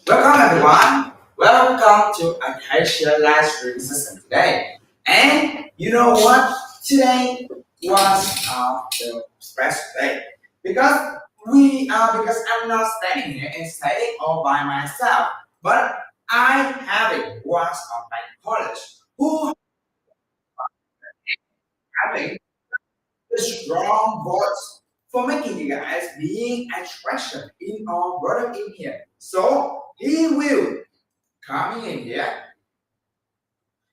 Welcome everyone. Welcome to ACACIA live stream session today. And you know what? Today was the special day because because I'm not standing here and studying all by myself, but I having one of my college who having the strong voice for making you guys being attraction in our brother in here. So he will coming in here.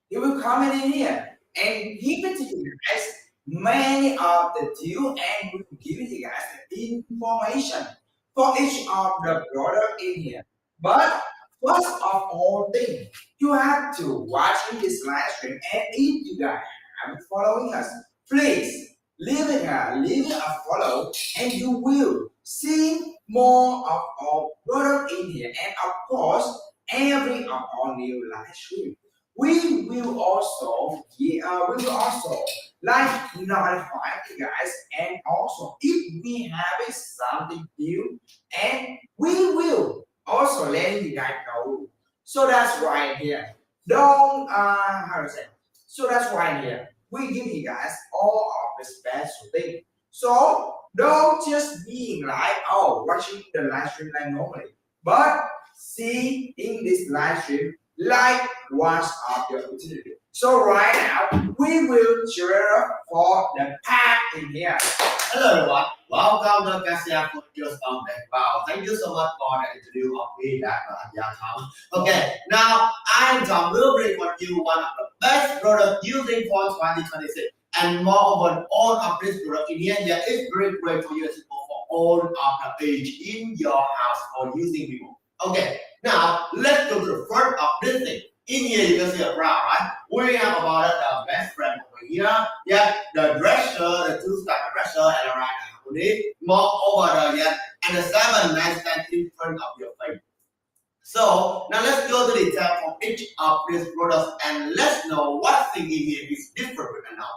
He will come in here and give it to you guys many of the deal and will give you guys the information for each of the product in here. But first of all thing, you have to watching this live stream and if you guys are following us, please leave it a follow and you will see more of our product in here and of course every of our new live stream we will also like notify you guys and also if we have something new and we will also let you guys know. So that's right here. Don't how to say. So that's right here. We give you guys all of the special thing. So don't just being like watching the live stream like normally, but see in this live stream like once of your opportunity. So right now we will share for the pack in here. Hello everyone, welcome to ACACIA Furniture Foundation. Wow, thank you so much for the interview of me that Young Tom. Okay, now I am Tom will bring for you one of the best products using for 2026. And moreover, all of this product in here is very great for you for all of the age in your house for using people. Okay, now let's go to the front of this thing. In here you can see a brown, right? We have about the best friend over here. Yeah, the dresser, the two-step dresser, and around the harmony. Moreover, and the 7 nightstand in front of your face. So now let's go to the detail for each of these products and let's know what thing in here is different right now.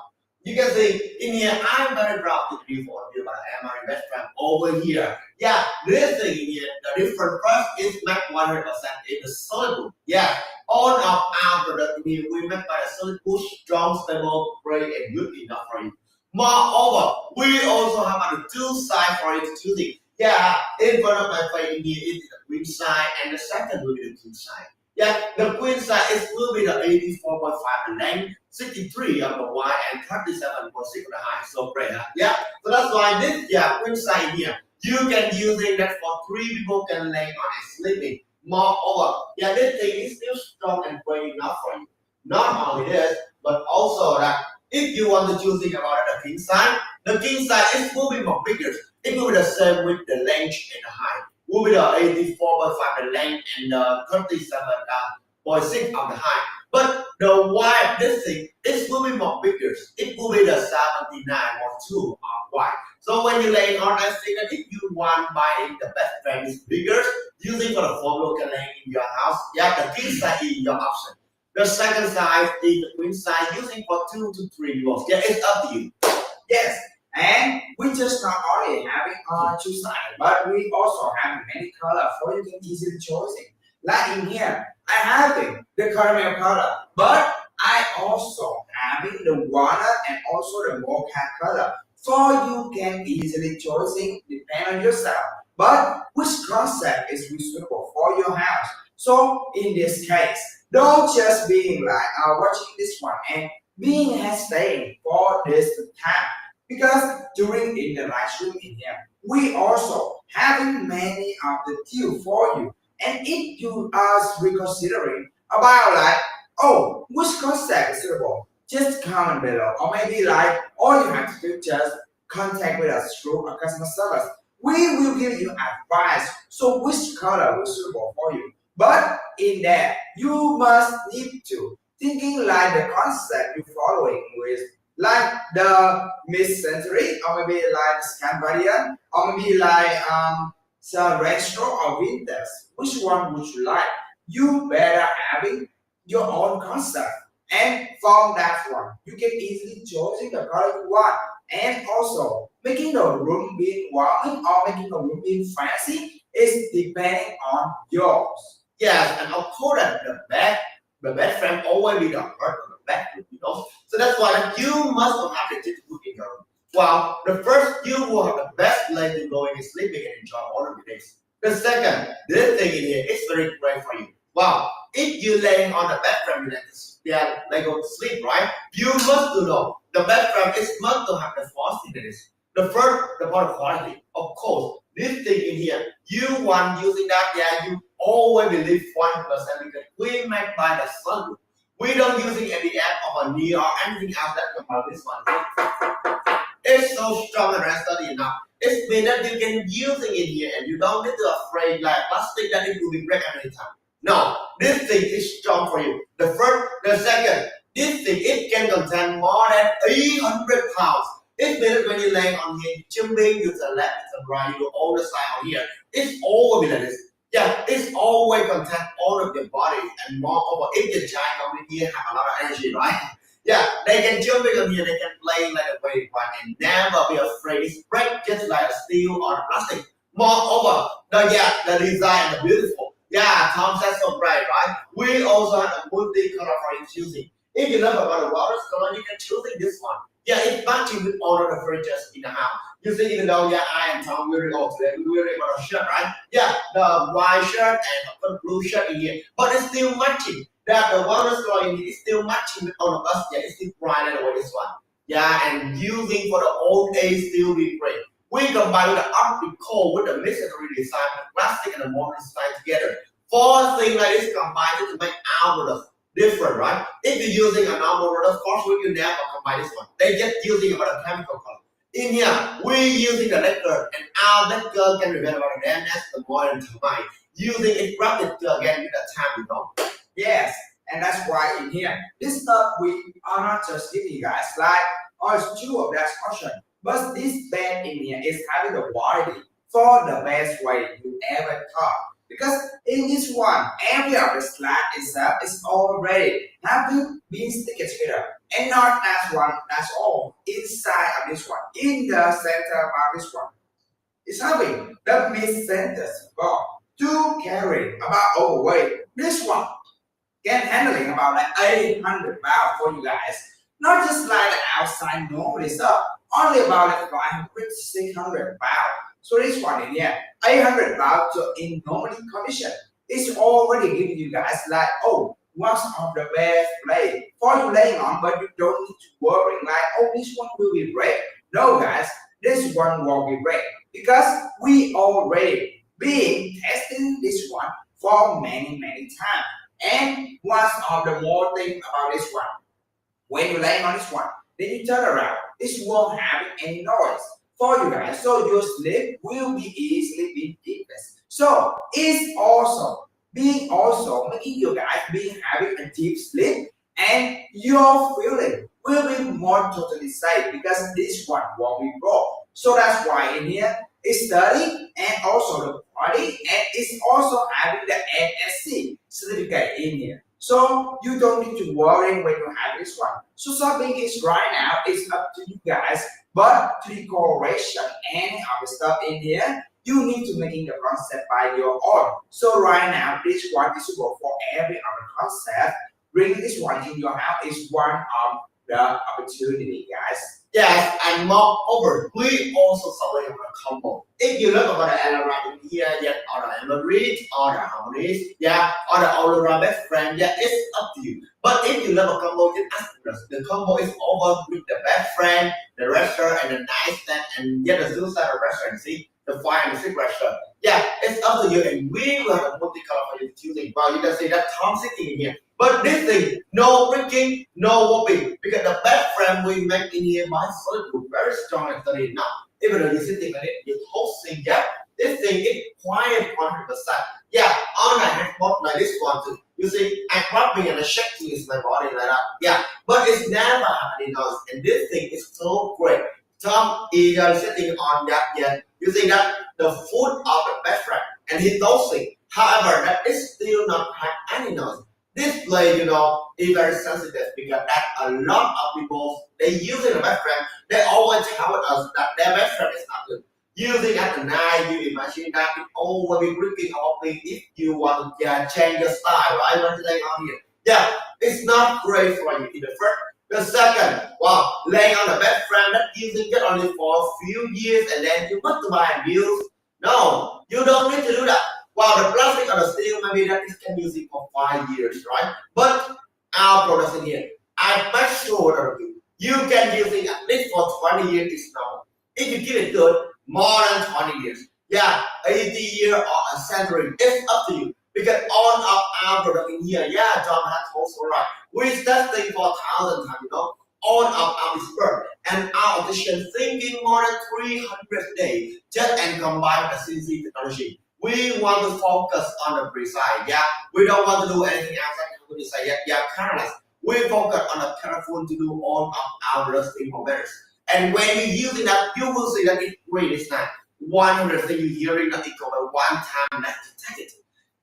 You can see in here, I'm very proud to be for you, but I am my best friend over here. Yeah, this thing in here, the different first is make 100% in the solid wood. Yeah, all of our product in here we make by a solid wood, strong, stable, great, and good enough for you. Moreover, we also have the two sides for you to choosing. Yeah, in front of my face in here is the queen side, and the second will be the king side. Yeah, the queen side is will be the 84.5 length, 63 of the wide, and 37.6 of the high. So great, huh? Yeah. So that's why this queen side here, you can using that for 3 people can lay on and sleeping. Moreover, this thing is still strong and great enough for you. Not only this, but also that if you want to choosing about the king side is will be more bigger. It will be the same with the length and the height. Will be the 84.5 the length and the 37.6 of the height. But the wide of this thing, it will be more bigger. It will be the 79.2 of wide. So when you lay on that thing, if you want buying the best brand is bigger, using for the four you can lay in your house, the king side is your option. The second size is the queen size using for 2 to 3 euros. Yeah, it's up to you. Yes, and we just not only having two sides, but we also have many color for you can easily choosing. Like in here, I having the caramel color, but I also having the walnut and also the mocha color. So you can easily choosing depend on yourself. But which concept is suitable for your house? So in this case, don't just being like watching this one and being hesitating for this time because during in the live stream in here we also having many of the deal for you and if you are reconsidering about like which concept is suitable just comment below or maybe like all you have to do just contact with us through our customer service. We will give you advice so which color will suitable for you, but in that you must need to thinking like the concept you're following with like the mid-century or maybe like Scandinavian or maybe like some retro or vintage. Which one would you like? You better having your own concept. And from that one, you can easily choosing the color you want. And also making the room being warming or making the room being fancy is depending on yours. Yes, and of course that the bed frame always be the heart of the bedroom. So that's why that you must have the difficult in your room. Well, the first, you will have the best place to go and sleeping and enjoy all of the days. The second, this thing in here is very great for you. Wow, if you laying on the bed frame, like go to sleep, right? You must to know the bed frame is must to have the four thickness. The first, the part of quality, of course. This thing in here, you want using that, yeah, you always believe 100% because we make by the sun. We don't using any app or a knee or anything else that about this one. It's so strong and study enough. It's mean that you can use it in here and you don't need to afraid like plastic that it will be break any time. No, this thing is strong for you. The first, the second, this thing it can contain more than 800 pounds. It means when you lay on here, jumping, you the left, the right, you do all the side on here. It's always like this. Yeah, it's always contain all of your body and more over. If the giant over here have a lot of energy, right? Yeah, they can jump in on here, they can play like a wave one and never be afraid. It's break just like a steel or plastic. Moreover, the design, the beautiful. Yeah, Tom says so bright, right? We also have a multi-color for choosing. If you love about the water color, you can choose this one. Yeah, it's matching with all of the furniture in the house. You see, even though I am Tom wearing all today, we're wearing a shirt, right? Yeah, the white shirt and the blue shirt in here, but it's still matching. That the water color in here is still matching with all of us. Yeah, it's still bright and this one. Yeah, and using for the old age still be great. We combine with the Arctic cold with the missionary design, the plastic and the modern design together. Four things like this combined to make our product different, right? If you're using a normal product, of course we can never combine this one. They just using about a chemical color. In here, we using the lacquer, and our lacquer can prevent about the dampness, the modern termite. Using it rapid again with the time. Yes, and that's why in here, this stuff we are not just giving you guys like, oh, it's true of that question, but this bed in here is having the quality for the best way you ever thought. Because in this one, every of the slide itself is already have to be stick together. And not as one, that's all. Inside of this one, in the center of this one, it's having the mid center support to carry about overweight. This one can handling about like 800 pounds for you guys. Not just like the outside normally stuff, only about like 500, 600 pounds. So this one in here, 800 pounds to in normal condition. It's already giving you guys like, oh, what's of the best play for you laying on, but you don't need to worry like, oh, this one will be break. No, guys, this one won't be break because we already been testing this one for many, many times. And what's of the more thing about this one? When you're laying on this one, then you turn around. This won't have any noise for you guys. So your sleep will be easily be deepest. So it's also making you guys be having a deep sleep and your feeling will be more totally safe because this one won't be broke. So that's why in here it's sturdy and also the body and it's also having the NSC certificate in here. So you don't need to worry when you have this one. So something is right now, it's up to you guys. But to decoration any of the stuff in here, you need to making the concept by your own. So right now, this one is suitable for every other concept. Bringing this one in your house is one of the opportunity, guys. Yes, and moreover, we also selling a combo. If you look about the Alara in here, yeah, or the Emerald, or the Harmonies, yeah, or the Aurora best friend, yeah, it's up to you. But if you love a combo, just ask us. The combo is over with the best friend, the restaurant, and the nice stand, and yeah, the suicide restaurant, see, the fire and the sick restaurant. Yeah, it's up to you, and we will have a multicolor for you choosing. Well, you can see that Tom sitting in here. But this thing, no breaking, no whopping, because the best frame we make in here by solid wood, very strong and sturdy enough. Even though you're sitting on it, you're hosting, yeah, this thing is quiet 100%. Yeah, on a headboard like this one too. You see, I'm rubbing and shaking is my body like that. Yeah, but it's never happening noise, and this thing is so great. Tom is sitting on that yet. You see that the foot of the best friend, and he's toasting. However, that is still not have any noise. This play, is very sensitive because that a lot of people they using the best friend, they always tell us that their best friend is not good. Using at the night, you imagine that it all will be creaking or thing if you want to change your style, right? What laying on here. Yeah, it's not great for you in the first. The second, wow, laying on the bed frame that using it only for a few years and then you must buy new. No, you don't need to do that. Well, the plastic or the steel, maybe that is can use it for 5 years, right? But our products in here, I make sure of you can use it at least for 20 years is now. If you give it good, more than 20 years. Yeah, 80 years or a century, it's up to you. Because all of our product in here, yeah, John has also right. We testing for 1,000 times, all of our expert and our optician thinking more than 300 days just and combine the CNC technology. We want to focus on the precise. Yeah, we don't want to do anything else. Like I'm going to say, yeah, careless. We focus on the careful to do all of our resting for better. And when you're using that, you will see that it really is not 100 things you're hearing that it go by one time that you take it.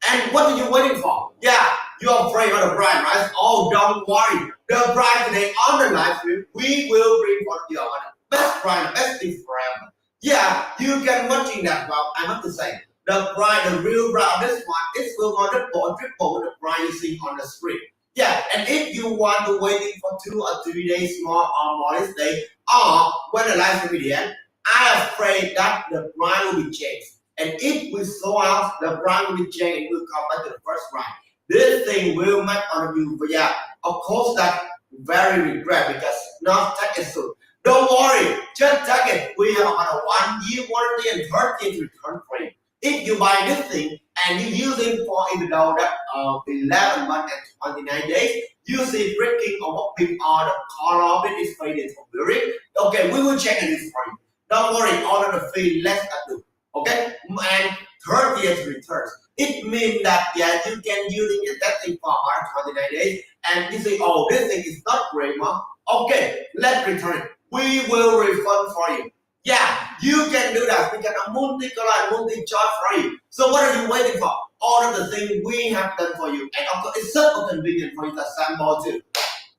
And what are you waiting for? Yeah, you're afraid of the bride, right? Oh, don't worry. The bride today on the live stream, we will bring for you the best bride, the best thing forever. Yeah, you can watching that. Well, I have to say, the bride, the real bride, this one, is will go triple the bride you see on the screen. Yeah, and if you want to waiting for 2 or 3 days more or more this day, or when the live stream will end, I am afraid that the bride will be changed. And if we saw out the brand will change, will come back to the first brand. This thing will make on you, but yeah, of course that very regret because not take it soon. Don't worry, just take it. We have on a 1 year warranty and 30 return free. If you buy this thing and you use it for even though that 11 months and 29 days, you see breaking or popping or the color of it is faded from blurry. Okay, we will check this for you. Don't worry, all of the fee less than do. Okay, and 30 years returns. It means that yeah, you can use it that thing for 29 days, and you say, oh, this thing is not great, mom. Okay, let's return it. We will refund for you. Yeah, you can do that. We can multi-color, multi-charge for you. So what are you waiting for? All of the things we have done for you, and of course, it's so convenient for you to sample too.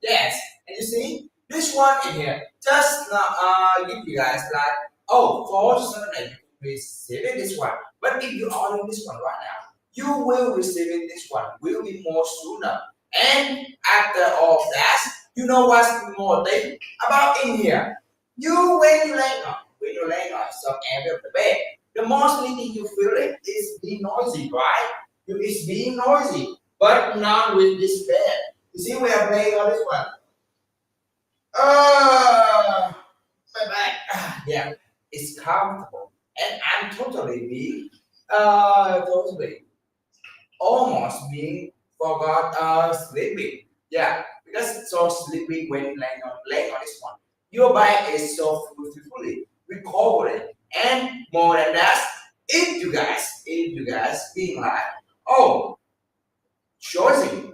Yes, and you see this one in here just give you guys like for 7 receiving this one. But if you order this one right now, you will receive this one will be more sooner. And after all that, you know what's more thing about in here? When you lay on some area of the bed, the mostly thing you feel it is being noisy, right? It's being noisy, but not with this bed. You see, we are playing on this one. My back. Yeah, it's comfortable. And I'm totally almost being forgot sleeping. Yeah, because it's so sleeping when laying on this one. Your body is so fully recovered. And more than that, if you guys being like, oh, choosing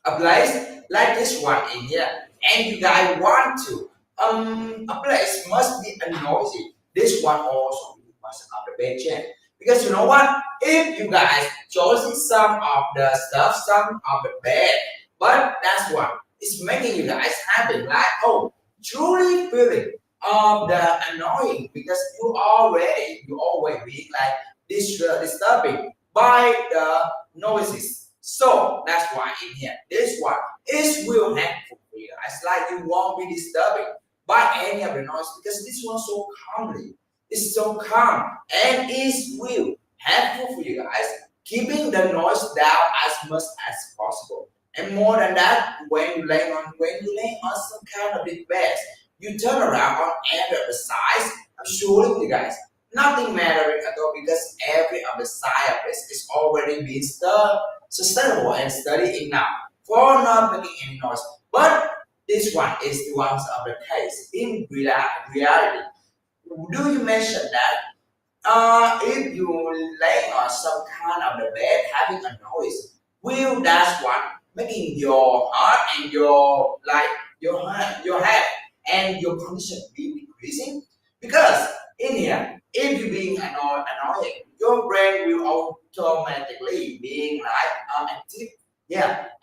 a place like this one in here, and you guys want to, a place must be a noisy. This one also must have the bed chair. Because you know what? If you guys choosing some of the stuff, some of the bed, but that's what it's making you guys happy. Like, oh, truly feeling of the annoying because you always being like disturbing by the noises. So that's why in here, this one is will helpful for you guys. Like you won't be disturbing by any of the noise because this one so calmly. It's so calm and is will helpful for you guys, keeping the noise down as much as possible. And more than that, when you lay on some kind of big bed, you turn around on every of the sides. I'm sure you guys, nothing mattering at all because every of the side of this is already being sustainable and studied enough for not making any noise. But this one is the ones of the case in reality. Do you mention that if you lay on some kind of the bed having a noise, will that one making your heart and your head and your condition be decreasing? Because in here, if you being annoying, your brain will automatically being like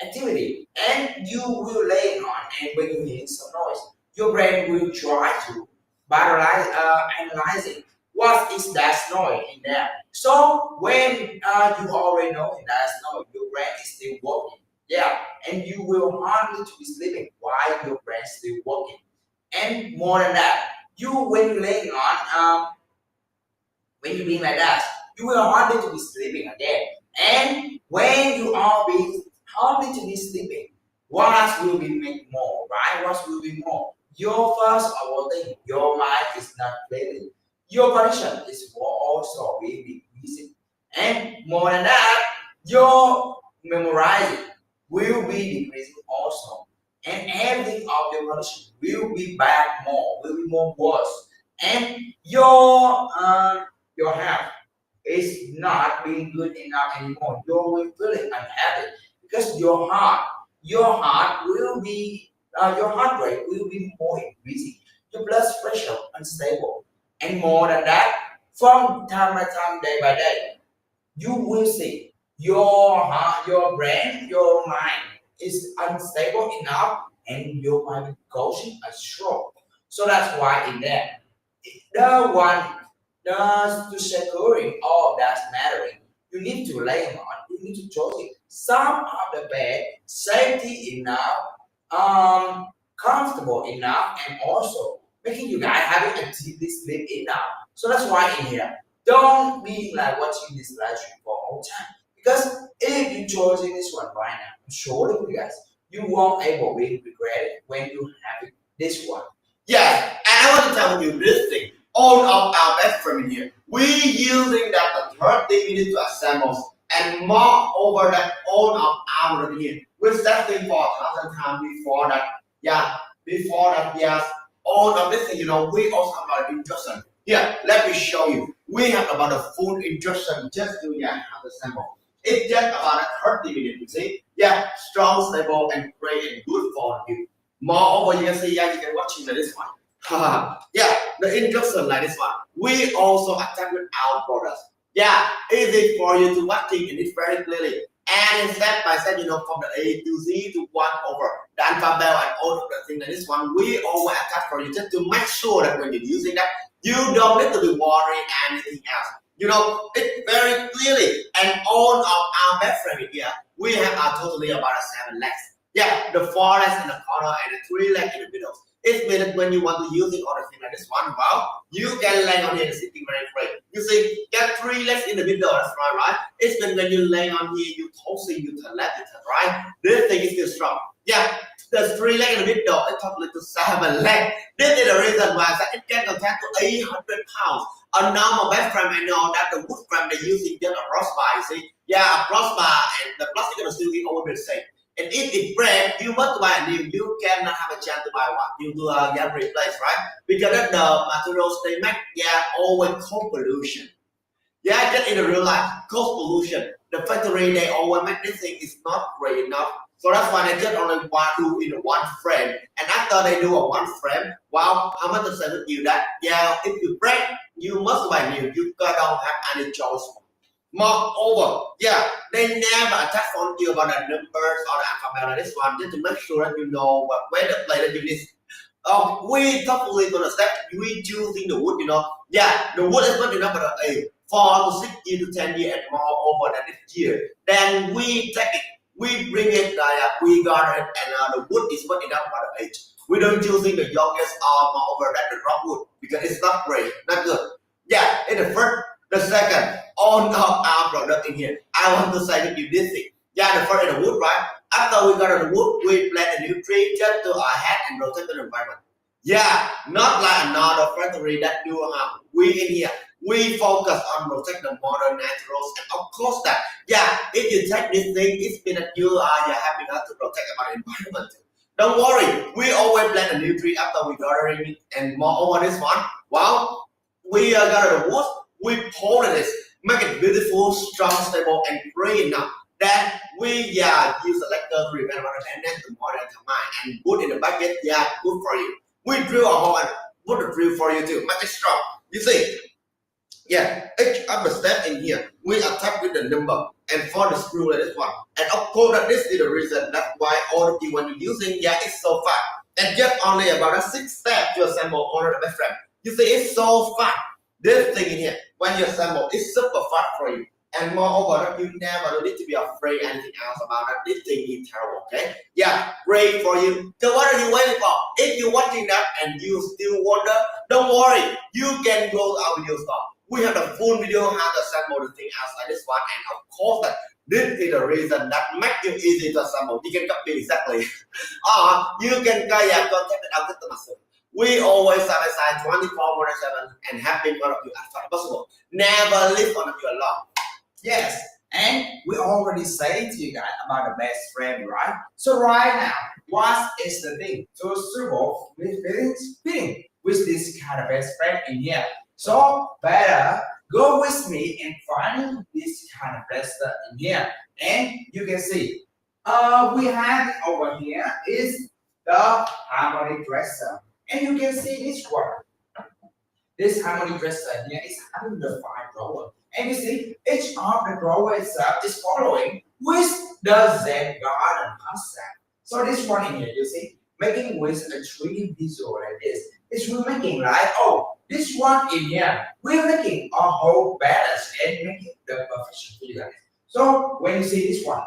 activity, and you will lay on, and when you hear some noise, your brain will try to analyzing what is that noise in there. So when you already know that noise, your brain is still working. Yeah, and you will hardly to be sleeping while your brain is still working. And more than that, you when you laying on when you being like that, you will hardly to be sleeping again. And when you are being hardly to be sleeping, what will be make more, right? What will be more? Your first of all thing, your mind is not clearly. Your condition is also will be decreasing. And more than that, your memorizing will be decreasing also. And everything of your condition will be bad more, will be more worse. And your health is not being good enough anymore. You will feeling unhappy because your heart will be, your heart rate will be more increasing. Your blood pressure unstable, and more than that, from time by time, day by day, you will see your heart, your brain, your mind is unstable enough, and your mind causing a stroke. So that's why in there the one does to securing all that's mattering. You need to lay on, you need to choose it. Some of the bed safety enough, comfortable enough, and also making you guys having a deeply sleep enough. So that's why in here, don't be like watching this live stream for all time. Because if you choosing this one right now, I'm sure that you guys, you won't able to regret it when you have this one. Yes, and I want to tell you this thing. All of our best friend here, we using that the 30 minutes to assemble, and moreover that all of our here, we're setting for 1,000 times before that. Yeah, before that, yes. All of this thing, we also have about instruction. Here, let me show you. We have about a full instruction just to have the sample. It's just about a 30 minutes, you see? Yeah, strong, stable, and great and good for you. Moreover, you can see, you can watching this one. Yeah, the instruction like this one. We also attach with our products. Yeah, easy for you to watching and it's very clearly. And in step by step, from the A to Z to 1 over the alphabet and all of the things like this one, we always attach for you just to make sure that when you're using that, you don't need to be worried anything else. It's very clearly. And all of our best friend here, we have totally about 7 legs. Yeah, the 4 legs in the corner and the 3 legs in the middle. It means that when you want to use it on a thing like this one, you can lay on here and sitting very great. You see, get 3 legs in the middle, that's right? It means when you lay on here, you tossing, you turn left, you turn right. This thing is still strong. Yeah, there's 3 legs in the middle, it's totally to 7 legs. This is the reason why it can contain to 800 pounds. A normal bed frame, I know that the wood frame they're using just a crossbar, you see. Yeah, a crossbar and the plastic is still always the same. And if it breaks, you must buy a new. You cannot have a chance to buy one. You do get replaced, right? Because that's the materials they make, always cause pollution. Yeah, just in the real life, cause pollution. The factory they always make this thing is not great enough. So that's why they just only want to do in one frame. And after they do a one frame, how much to say with you that if you break, you must buy new. You don't have any choice. Moreover, they never attach on you about the numbers or the alphabet like this one, just to make sure that you know where the play that you need. We totally gonna step. We choosing the wood, the wood is good enough for a 4 to 6 years to 10 years and more over the next year. Then we take it, we bring it, we got it, and the wood is good enough for the age. We don't choosing the youngest or more over that the rock wood because it's not great, not good. Yeah, in the first. The second, all of our product in here, I want to say that you this thing. Yeah, the first is the wood, right? After we got the wood, we plant a new tree just to ahead and protect the environment. Yeah, not like another factory that do we in here. We focus on protect the modern naturals and of course that if you take this thing, it's been that you are helping us to protect our environment. Don't worry, we always plant a new tree after we gathering it and moreover this one. Well, we got the wood. We polish it, make it beautiful, strong, stable, and great enough. Then we use a lecture to prevent and then to more than and put in the bucket. Yeah, good for you. We drill a hole and put the drill for you too, make it strong. You see, each other step in here, we attack with the number and for the screw like this one. And of course, that this is the reason that's why all of you when you're using, it's so fast. And just only about a 6 steps to assemble all of the best frame. You see, it's so fast. This thing in here, when you assemble, it's super fun for you. And moreover, you never need to be afraid anything else about it. This thing is terrible, okay? Yeah, great for you. So what are you waiting for? If you're watching that and you still wonder, don't worry. You can go to our video store. We have the full video how to assemble the thing outside this one. And of course, this is the reason that makes it easy to assemble. You can copy exactly. Or you can contact our customer service. We always satisfy 24/7 and happy one of you as far as possible. Never leave one of you alone. Yes, and we already say to you guys about the best friend, right? So right now, what is the thing to suitable with fitting with this kind of best friend in here? So better go with me and find this kind of best in here, and you can see. We have it over here is the harmony dresser, and you can see this one. This harmony dresser here is having the 5 drawer. And you see, each of the drawer itself is following with the Zen garden concept. So this one in here, you see, making with a 3D visual like this. It's we're making like, oh, this one in here, we're making a whole balance and making the perfection for you guys. So when you see this one,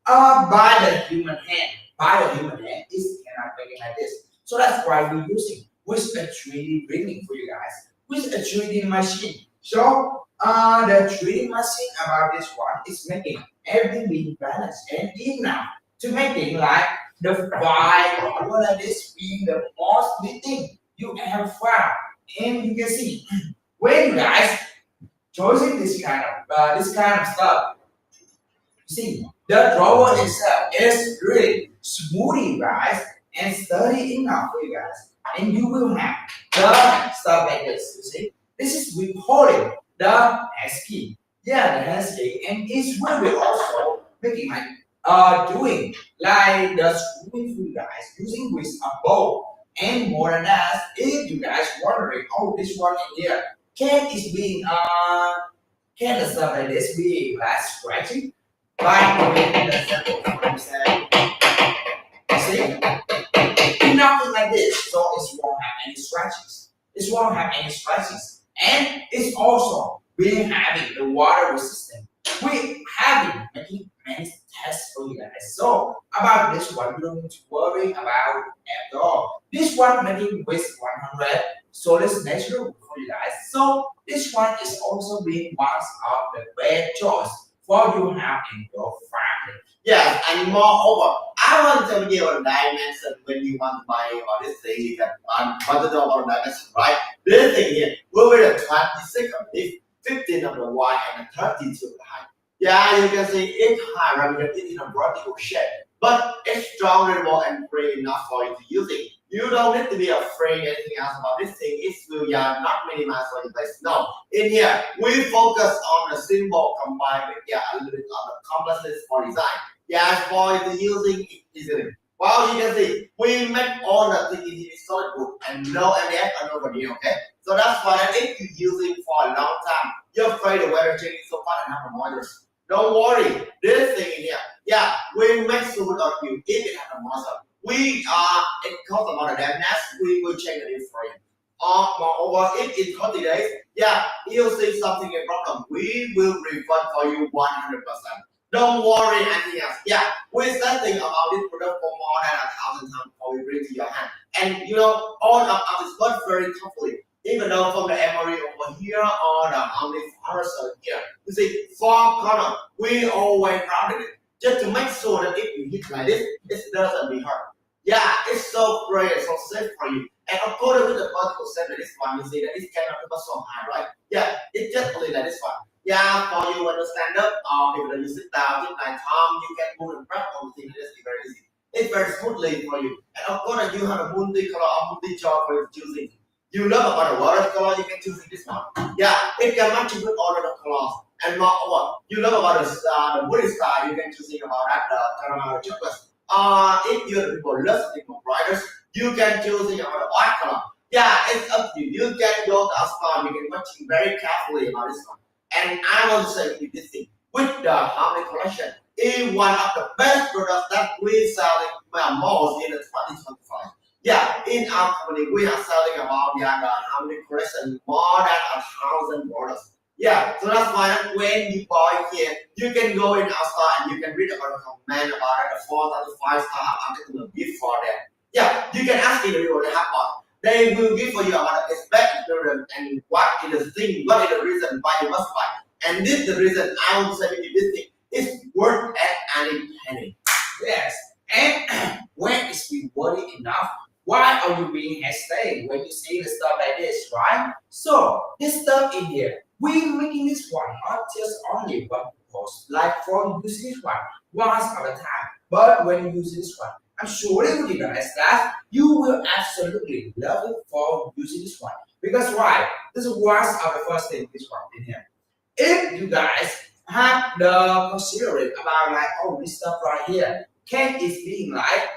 by the human hand, it cannot make it like this. So that's why we're using with a 3D printing for you guys, with a 3D machine. So the 3D machine about this one is making everything being balanced and enough to making like the 5 like this being the most thing you ever found. And you can see when you guys choosing this kind of stuff, you see the drawer itself is really smoothie guys and sturdy enough for you guys, and you will have the stuff like this. You see, this is we holding the ASCII. Yeah, the ASCII, and it's where we also making like doing like the screwing for you guys using with a bowl. And more than that, if you guys wondering, oh, this one in here can is being can the stuff like this be like scratching by doing the simple for example. You see, nothing like this, so it won't have any scratches. It won't have any scratches, and it's also being having the water resistant. We having many tests for you guys. So about this one, you don't need to worry about at all. This one making with 100, so it's natural for you guys. So this one is also being one of the best choice for you have in your family. Yes, and moreover, I want to tell you about dimension when you want to buy all this thing. You can want to know about dimension, right? This thing here will be the 26 of the 15 of the wide and the 32 of the height. Yeah, you can see it's high rather than in a vertical shape, but it's strong, durable, and free enough for you to use it. You don't need to be afraid anything else about this thing. It will not minimize for your place. No, in here we focus on the symbol combined with a little bit of the complexity for design. Yeah, for the using it easily. Well, you can see we make all the thing in solid wood and no MDF and no veneer. Okay, so that's why if you're using for a long time, you're afraid the weather changing so fast and have a moisture. Don't worry, this thing in here, yeah, we make sure that you if it has a moisture. We it costs about a dampness, we will check it for you. Moreover, if in 30 days, yeah, you see something a problem, we will refund for you 100%. Don't worry anything else. Yeah, we're setting about this product for more than 1,000 times before we bring to your hand. And you know, all of us work very carefully. Even though from the emery over here or the only forest here, you see, 4 corners, we always rounded it just to make sure that if you hit like this, it doesn't be hurt. Yeah, it's so great, so safe for you. And according to the vertical set this one, you see that it cannot be so high, right? Yeah, it's just only like this one. Yeah, for you when you stand up or if you sit down, just like Tom, you can move and grab on the thing. It's very easy. It's very smoothly for you. And of course, you have a multi-color or multi-choice for you choosing. You love about the water color, you can choose this one. Yeah, it can match with all of the colors. And moreover, you love about the woody style, you can choose about that caramel chocolate. If you're the people love something more brighter, you can choose about the white color. Yeah, it's up to you. You can go to a store, you can watch very carefully about this one. And I want to say with this thing, with the Harmony collection, is one of the best products that we sell most in the 2025. Yeah, in our company, we are selling about how many collection more than 1,000 products. Yeah, so that's why when you buy here, you can go in our store and you can read about the comment about it, the 4 to 5-star article give for them. Yeah, you can ask if you want to have one. They will give for you about the expect experience and what is the thing, what is the reason why you must buy. And this is the reason I want to say this thing is worth at any penny. Yes. And when it's been worthy enough, why are you being hesitant when you see the stuff like this, right? So this stuff in here, we making this one not just only one post, like for using this one once at a time. But when you use this one, I'm sure with you guys that you will absolutely love it for using this one. Because why? This is once of the first thing this one in here. If you guys have the considerate about like oh this stuff right here can is being like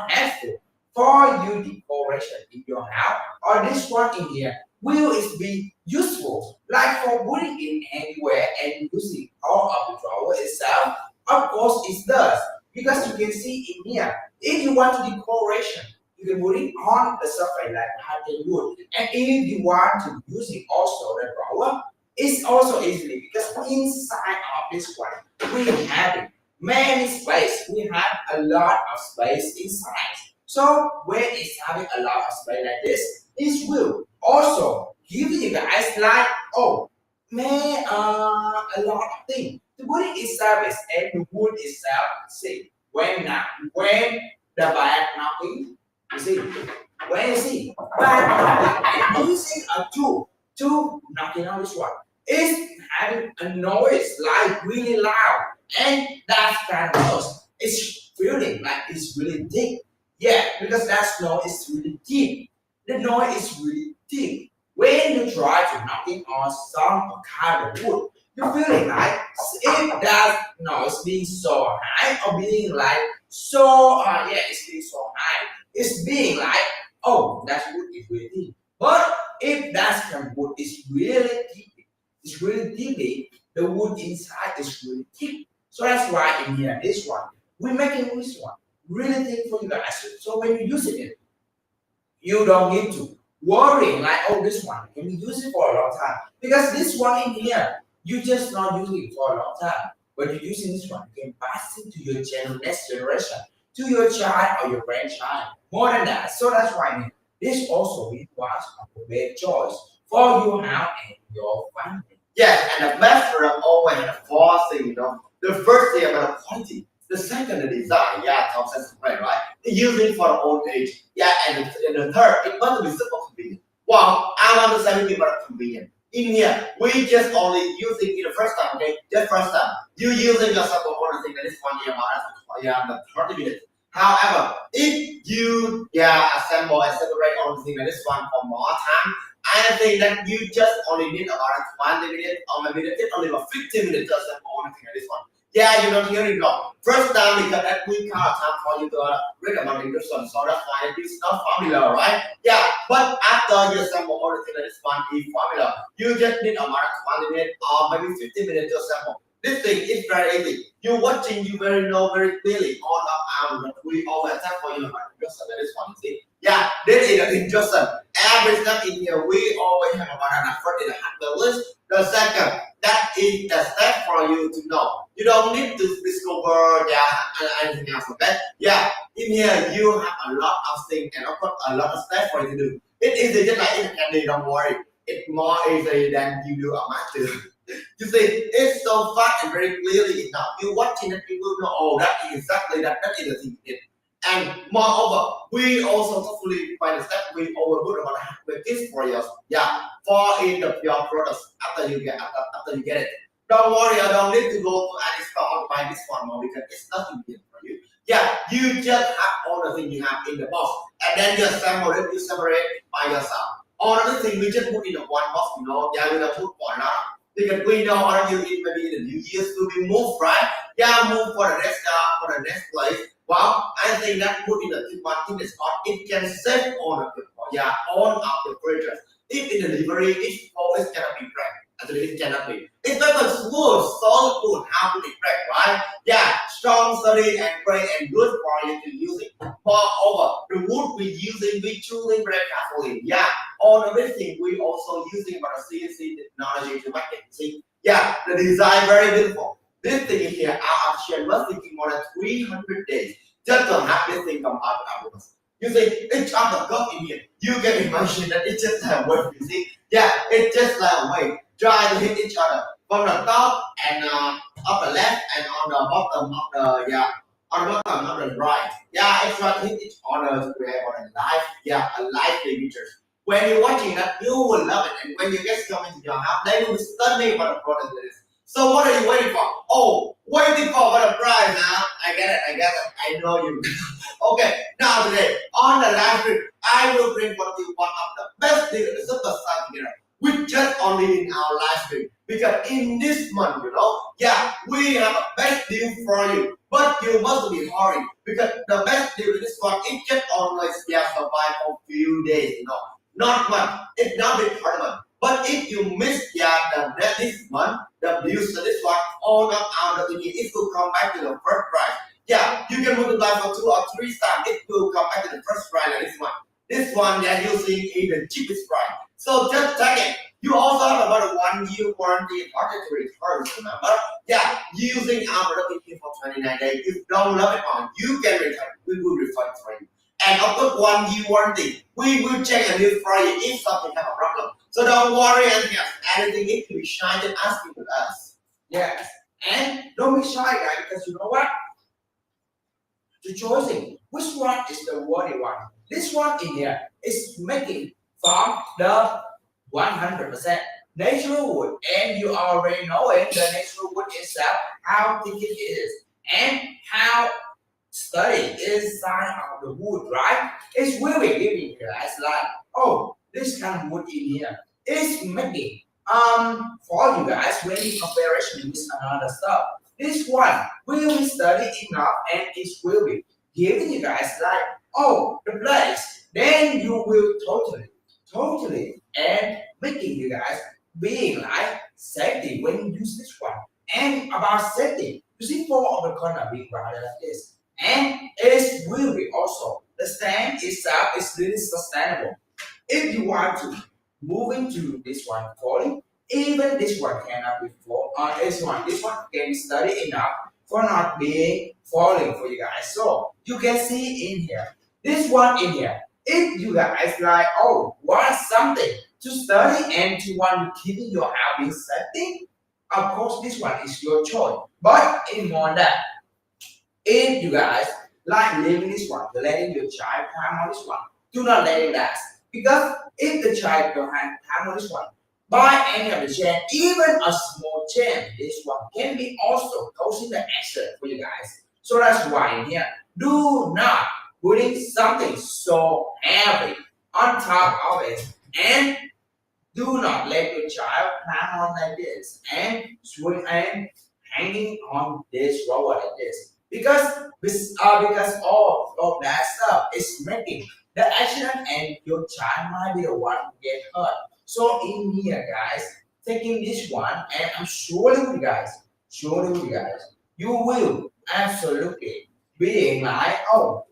helpful for you decoration in your house or this one in here will is be useful like for putting in anywhere and using all of the drawer itself. Of course it does because you can see in here if you want to decoration you can put it on the surface like hardwood wood and if you want to use it also the drawer it's also easily because inside of this one we have many space. We have a lot of space inside. So when it's having a lot of space like this, it will also give you guys like oh man a lot of things. The wood itself is and the wood itself see when the bag knocking you see when you see bag knocking and using a tool to knocking on this one is having a noise like really loud and that kind of noise it's feeling like it's really deep. Yeah, because that noise is really deep. The noise is really deep. When you try to knocking on some kind of wood, you're feeling like if that noise being so high or being like so yeah it's being so high. It's being like oh that wood is really deep. But if that kind of wood is really deep it's really deeply, the wood inside is really thick. So that's why in here, this one, we're making this one really thick for you guys. So when you're using it, you don't need to worry like, oh, this one, can we use it for a long time? Because this one in here, you just not using it for a long time. But you're using this one, you can pass it to your next generation, to your child or your grandchild. More than that. So that's why I mean, this also requires a great choice for your house and your family. Yes, and the best for them always the four thing, The first thing about the quality, the second the design, yeah, Tom says right? The using for the old age, yeah, and the third, it must be super convenient. Well, I want to say anything about convenient. In here, we just only using it the first time, okay? Just first time. You using your sample order thing that is 1 year about the 30 minutes. However, if you assemble and separate all the thing that is one for more time, I think that you just only need about 20 minutes or maybe it only about 15 minutes to assemble all the thing that is one. Yeah, you don't hear it wrong. First time because that we can't have time for you to read about the person, so that's why it's not familiar, right? Yeah, but after you assemble all the thing that is one is familiar, you just need about 20 minutes or maybe 15 minutes to assemble. This thing is very easy. You watching, you know very clearly all of our we always have for you about the person that is one. See? Yeah, this is the instruction. Every step in here, we always have about an effort in the hardware list. The second, that is the step for you to know. You don't need to discover anything else. Okay? Yeah, in here you have a lot of things and of course a lot of steps for you to do. It is just like in candy. Don't worry. It's more easy than you do a master. You see, it's so fast and very clearly enough. You watching it, you will know. Oh, that is exactly that. That is the thing. And moreover, we also totally by the step we overlook about the hardware kits for yours. Yeah, for in the your products after you get it. Don't worry, I don't need to go to any store and buy this one more because it's nothing good for you. Yeah, you just have all the things you have in the box and then you assemble it, you separate by yourself. All the things we just put in the one box, yeah, we don't put for now. Because we know all you need maybe in the new years to be moved, right? Yeah, move for the next place. Well, I think that put in the one thing is called it can save on of the fridges. If in delivery, each always cannot be cracked. Actually, it cannot be. It's very smooth, solid food, how to be cracked, right? Yeah, strong, sturdy, and great and good for you to use it. Moreover, the wood we using, we choosing very carefully. Yeah, on everything we also using about the CNC technology to make it. See, yeah, the design very beautiful. This thing here, our Asian was thinking more than 300 days just to have this thing come out of us. You see, each of the cup in here, you can imagine that it's just a weight. You see, yeah, it's just like a weight. Try to hit each other from the top and up the left and on the bottom of the on the bottom of the right. Yeah, it's try to hit each other to create on a live a live pictures. When you're watching that, you will love it, and when you get coming to your house, they will be studying what the product is. So what are you waiting for? Oh, waiting for the prize now. I get it. I know you. Okay, now today on the live stream, I will bring for you one of the best deal in the superstar together. We just only in our live stream because in this month, we have a best deal for you. But you must be hurry because the best deal in this one is just only survive for few days, not much. It's not big per month. But if you miss this month, the deals for this one all not out of the year, it will come back to the first price. Yeah, you can multiply for 2 or 3 times. It will come back to the first price of this one. This one that you see is the cheapest price. So just check it. You also have about a 1 year warranty order to return, remember? Yeah, using our product here for 29 days. If you don't love it on, you can return. We will refund for you. And of course, 1 year warranty. We will check a new for you if something have a problem. So don't worry and anything needs to be shy and asking with us. Yes. And don't be shy, guys, because you know what? To choosing which one is the worthy one. This one in here is making from the 100% natural wood, and you already know it. The natural wood itself, how thick it is, and how sturdy inside of the wood, right? It's really giving you guys like, oh, this kind of wood in here is making for you guys when you comparison with another stuff. This one will be sturdy enough and it will be giving you guys like, oh, the place. Then you will totally, and making you guys being like safety when you use this one. And about safety, you see four of the corner being right like this. And it will be also, the stand itself is really sustainable. If you want to move into this one falling, even this one cannot be fall. This one can be sturdy enough for not being falling for you guys. So you can see in here, this one in here. If you guys like, oh, want something to study and to want to keep your house being safety, of course this one is your choice. But in more that, if you guys like leaving this one, letting your child climb on this one, do not let it last. Because if the child behind climb on this one, by any of the chain, even a small chain, this one can be also causing the accident for you guys. So that's why in here, do not putting something so heavy on top of it, and do not let your child climb on like this and swing and hanging on this rower like this, because all of that stuff is making the accident and your child might be the one who get hurt. So in here, guys, taking this one, and I'm sure with you guys, you will absolutely being like, oh,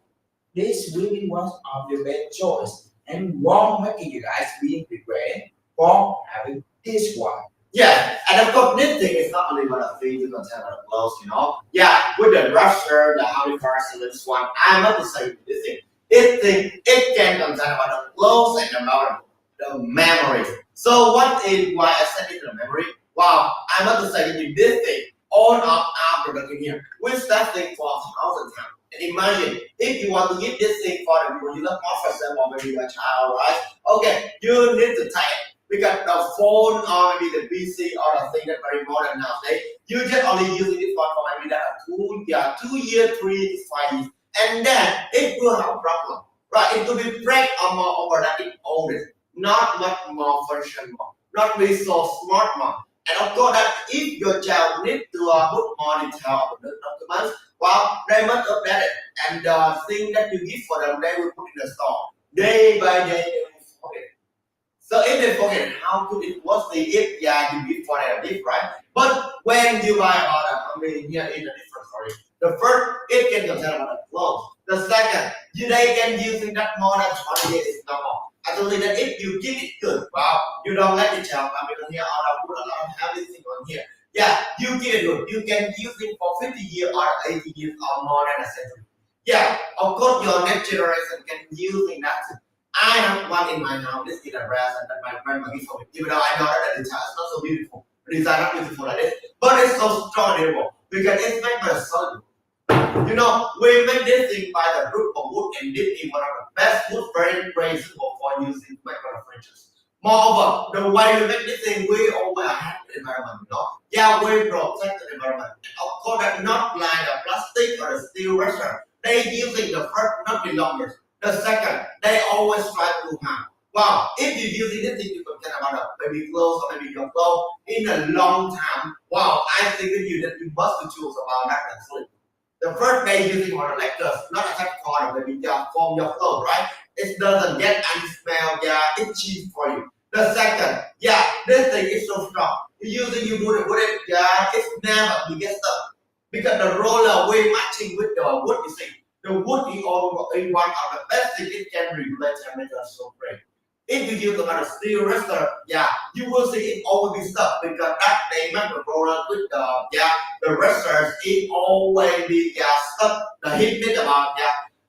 this really was of your best choice and won't making you guys being regretted for having this one. Yeah, and of course, knitting is not only one of the things you can tell about the clothes. Yeah, with the brusher, the how and this one, I'm not to say this thing. It can contain about the clothes and about the memory. So what is why I said it the memory? Wow, I'm not to say in this thing, on up after the thing here. We start thing for 1,000 times. And imagine if you want to give this thing for the people you love more for example, or maybe a child, right? Okay, you need to take it. Because the phone or maybe the PC or the thing that's very modern nowadays, you just only using it for maybe that 2 years, 3 years, 5 years, and then it will have a problem, right? It will be break or more over that it oldest, not much more functional, not really so smart more. And of course, that if your child needs to put more detail of the documents, well, they must update it, and the thing that you give for them, they will put in the store day by day. They will forget. So if they forget, how could it was the if you give for a gift, right? But when you buy here in a different story. The first, it can contain about the clothes. The second, they can use it that more than 20 years is normal. I told you that if you keep it good, wow, you don't let it tell. I mean, here I put a lot of heavy thing on here. Yeah, you keep it good. You can use it for 50 years or 80 years or more than a century. Yeah, of course, your next generation can use it that. I have one in my house. This is a rare and that my grandma gives for me. Even though I know that the design is not so beautiful, the design not beautiful like this, but it's so strong and durable because it's made by solid. You know, we make this thing by the root of wood and this is one of the best wood, very suitable for using to make furniture. Moreover, the way we make this thing, we always have the environment, you know. Yeah, we protect the environment. Of course, that not like the plastic or the steel restaurant. They using the first, not the longest. The second, they always try to harm. Wow, if you using this thing, you can about the baby clothes or maybe your clothes in a long time. Wow, I think with you that you must choose about that and sleep. The first day using on the lectures, not a type of maybe from your clothes, right? It doesn't get any smell, yeah, it's cheap for you. The second, yeah, this thing is so strong. Using you wood, yeah, it's never be get stuck. Because the roller we matching with the wood, you see. The wood is one of the best thing it can regulate temperature so great. If you use a steel restaurant, yeah, you will see it always be stuck because that they make the roller with the restaurants it always be stuck. The heat bit about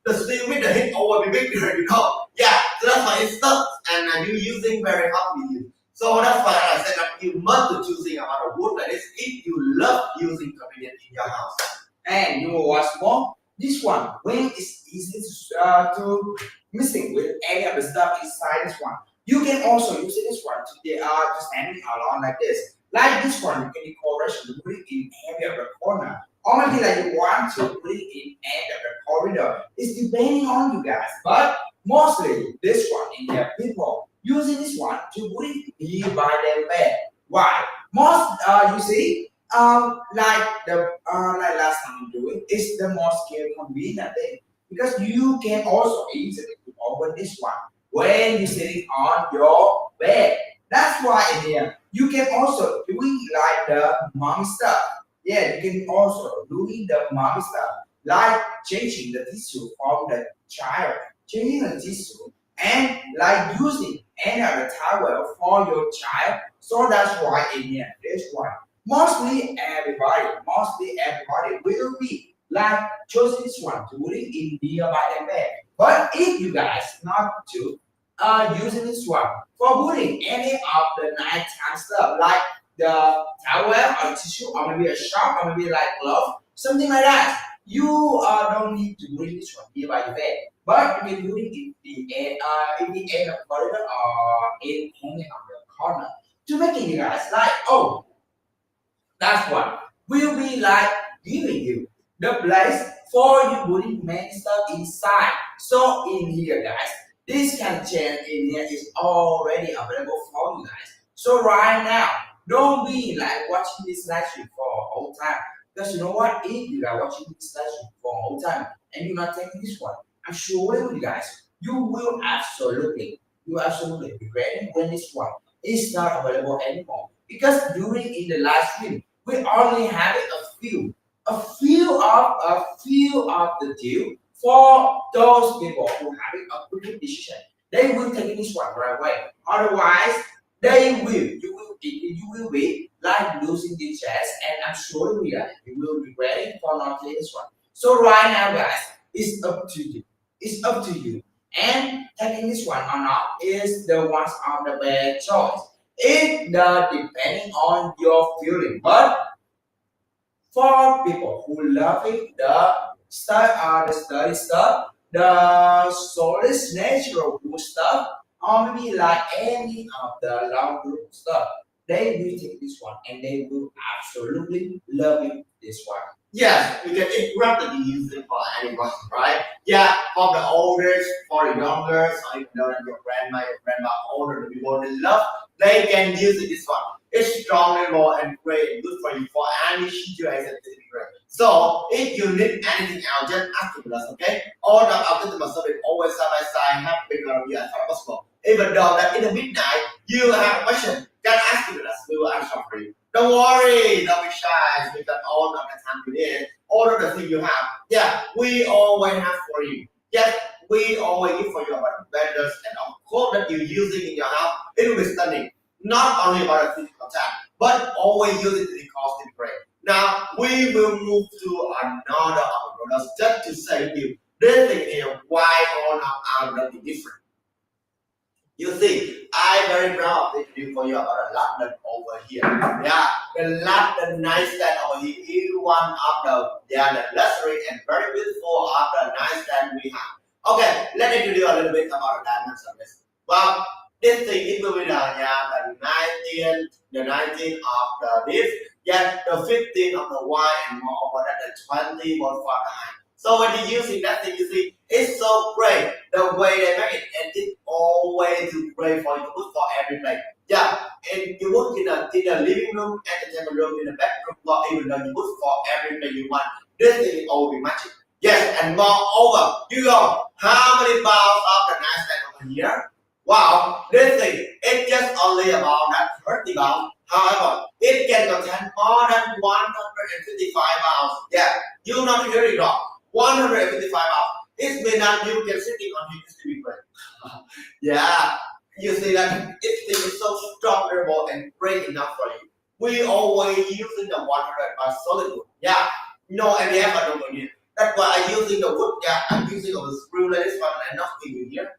the steel with the heat always be bigger, you know. Yeah, so that's why it's stuck and you using very hot with you. So that's why I said that you must be choosing about a wood that is if you love using convenient in your house. And you know what's more? This one, when it's easy to mixing with any of the stuff inside this one, you can also use this one to standing along like this. Like this one, you can decoration to put it in every of the corner. Or maybe like you want to put it in end of the corridor. It's depending on you guys. But mostly this one in here, people using this one to put it nearby their bed. Why? Most you see, like last time you do it, it's the most convenient thing because you can also easily open this one when you're sitting on your bed. That's why in here you can also doing like the mommy stuff. Yeah, you can also doing the mommy stuff like changing the tissue from the child, changing the tissue, and like using any of the towel for your child. So that's why in here this one mostly everybody will be like choosing this one to put it in nearby their bed. But if you guys not to using this one for putting any of the nighttime stuff like the towel or tissue or maybe a sharp or maybe like glove, something like that, you don't need to bring this one nearby your bed. But you can do it in the end of the corridor or in hanging on the corner to make it you guys like, oh, that's what will be like giving you the place for you putting many stuff inside. So in here, guys, this kind of chair in here is already available for you guys. So right now, don't be like watching this live stream for a whole time. Because you know what? If you are watching this live stream for a whole time and you're not taking this one, I'm sure with you guys, you absolutely regret when this one is not available anymore. Because during in the live stream, we only have it a few of the deal for those people who having a quick decision. They will take this one right away. Otherwise, you will be like losing the chance, and I'm sure you will regret it for not taking this one. So right now, guys, it's up to you. It's up to you. And taking this one or not is the ones on the bad choice. It depending on your feeling, but for people who loving the study stuff, the solid natural good stuff, or maybe like any of the long group stuff, they will take this one and they will absolutely loving this one. Yes, because it rapidly used for anyone, right? Yeah, from the oldest, for the younger, so even though that your grandma older, the people they love, they can use it this one. It's strong and more and great and good for you for any situation. So if you need anything else, just ask us, okay? All of our customer service always side by side, happy to be as far as possible. Even though that in the midnight you have a question, just ask us, we will answer for you. Don't worry, don't be shy. We got all of the time you need, all of the things you have. Yeah, we always have for you. Yes, we always give for you about vendors and of course that you're using in your house. It will be stunning. Not only about the physical time, but always use it to the cost break. Now we will move to another of the products just to say to you this thing here, why all of our different. You see, I'm very proud of you for you about the London over here. Yeah, the London nightstand over here is one of the luxury and very beautiful of the nightstand we have. Okay, let me tell you a little bit about the diamonds of this. Well, this thing it will be the 19th of the this, yet the 15th of the white and moreover than the 20 for the high. So when you're using that thing, you see, it's so great the way they make it, and it's always great for you to put for every place. Yeah, and you put in the living room, entertainment room, in the bedroom, or even though you put for every place you want. This thing is always magic. Yes, and moreover, you go, how many pounds of the nightstand over here? Wow, this thing, it's just only about that 30 pounds. However, it can contain more than 155 pounds. Yeah, you're not hearing wrong. 155 hours. It means that you can sitting on it to be great. Yeah, you see that it is so strong, durable, and great enough for you. We always using the 100 by solid wood. Yeah, no MDF I don't need. That's why I'm using the wood. Yeah, I'm using the screw like this one and not in here.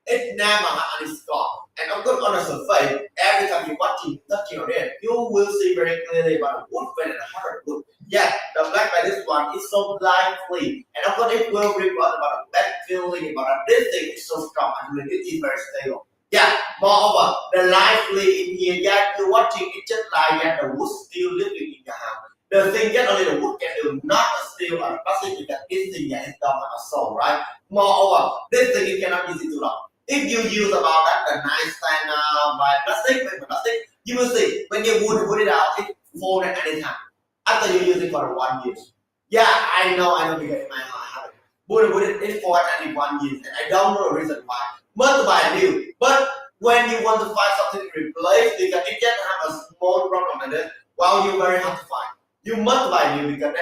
It never had any scar. And of course on the surface, every time you're watching, touching on it, you will see very clearly about the wood when and the hard wood. Yeah, the black by this one is so lightly. And of course it will report about the bad feeling about this thing is so strong and it is very stable. Yeah, moreover, the lively in here, yeah, you're watching it just like that the wood still living in your house. The thing just only the wood can do, not a steel or a plastic because this thing yeah, is done by a soul, right? Moreover, this thing it cannot use it too long. If you use about that the nightstand by plastic, you will see when you would put it out, it fold at any time. After you use it for 1 year. Yeah, I know because in my house I have it. Put it fold at any 1 year, and I don't know the reason why. Must buy new, but when you want to find something to replace because it just have a small problem like this, well, you're very hard to find. You must buy new because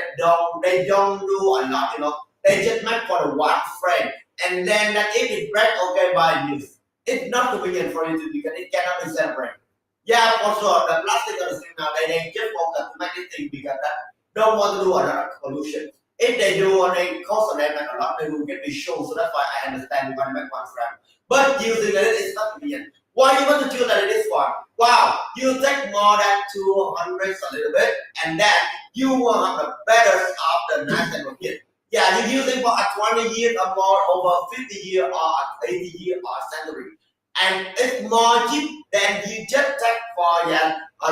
they don't do a lot, you know. They just make for the one frame. And then that if it breaks, okay, buy new. It's not convenient for you to because it cannot be separate. Yeah, for sure. The plastic on the screen now, they just want to make it thing because that don't want to do another pollution. If they do, they cost them a lot, they will get the show. So that's why I understand you want to make one frame. But using it is not convenient. Why you want to choose that this one? Wow, you take more than 200 a little bit, and then you will have the better of the nice and here. Yeah, you're using for a 20 years or more, over 50 years or 80 years or century. And it's more cheap than you just take for a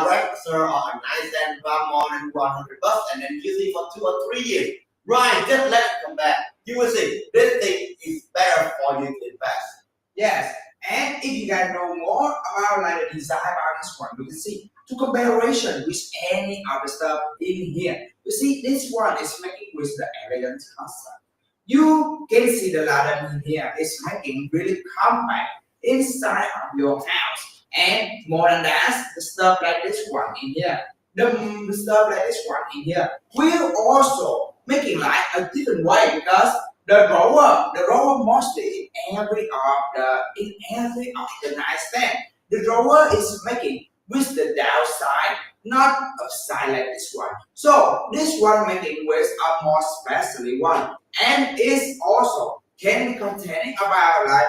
regular or a nice and more than 100 bucks and then use it for 2 or 3 years. Right, just let it come back. You will see this thing is better for you to invest. Yes, and if you guys know more about like the design about this one, you can see to comparison with any other stuff in here. You see, this one is making with the elegant concept. You can see the ladder in here is making really compact inside of your house. And more than that, the stuff like this one in here, the stuff like this one in here will also making like a different way because the drawer mostly in every of the nightstand. The drawer is making with the downside, not upside like this one. So this one making with a more specially one, and is also can be containing about like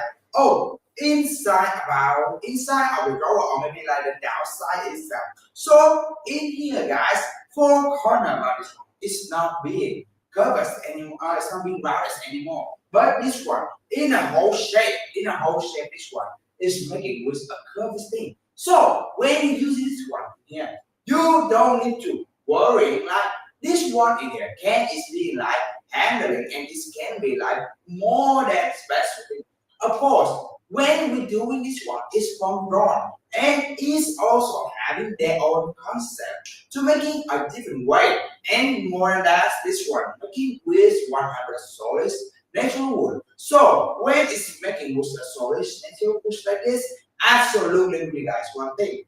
inside of the drawer or maybe like the downside itself. So in here, guys, four corner about this one is not being covers anymore. It's not being rounded anymore. But this one, in a whole shape, this one is making with a curved thing. So when you use this one here, you don't need to worry like this one in here can easily like handling and it can be like more than specific. Of course, when we're doing this one, it's from Ron and is also having their own concept to making a different way. And more than that, this one making with 100 solid natural wood. So when it's making with a solid natural wood like this, Absolutely, you guys. One thing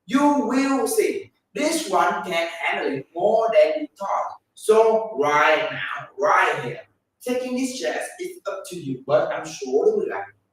you will see this one can handle it more than you thought. So right now, right here, taking this chance is up to you. But I'm sure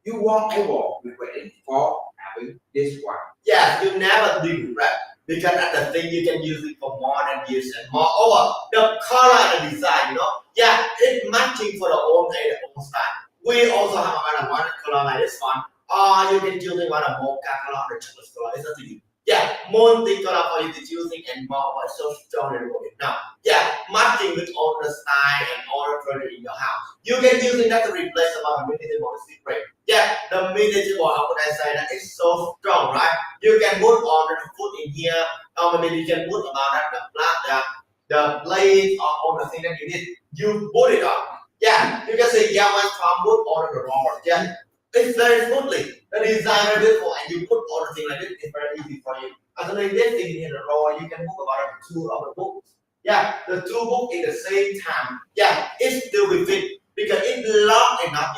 you won't ever regret for having this one. Yes, you never do regret because at the thing you can use it for more than years and moreover the color and the design, yeah, it's matching for the own age, the own style. We also have another color like this one, or you can use it one a mocha color or chocolate color. It's up to you. Yeah, multi color for you to choosing and more so strong and now. Yeah, matching with all the style and all the furniture in your house. You can use it that to replace about a minimal secret. Yeah, the minimal, how could I say that? It's so strong, right? You can put on the food in here, or maybe you can put about that the plant, the plate, or all the thing that you need. You put it on. Yeah, you can say yeah, one from wood on the roller. Yeah, it's very smoothly. The design very beautiful, and you put all the thing like this. It's very easy for you. And then this thing in the roller, you can move about two of the books. Yeah, the two books in the same time. Yeah, it still will fit because it's long enough,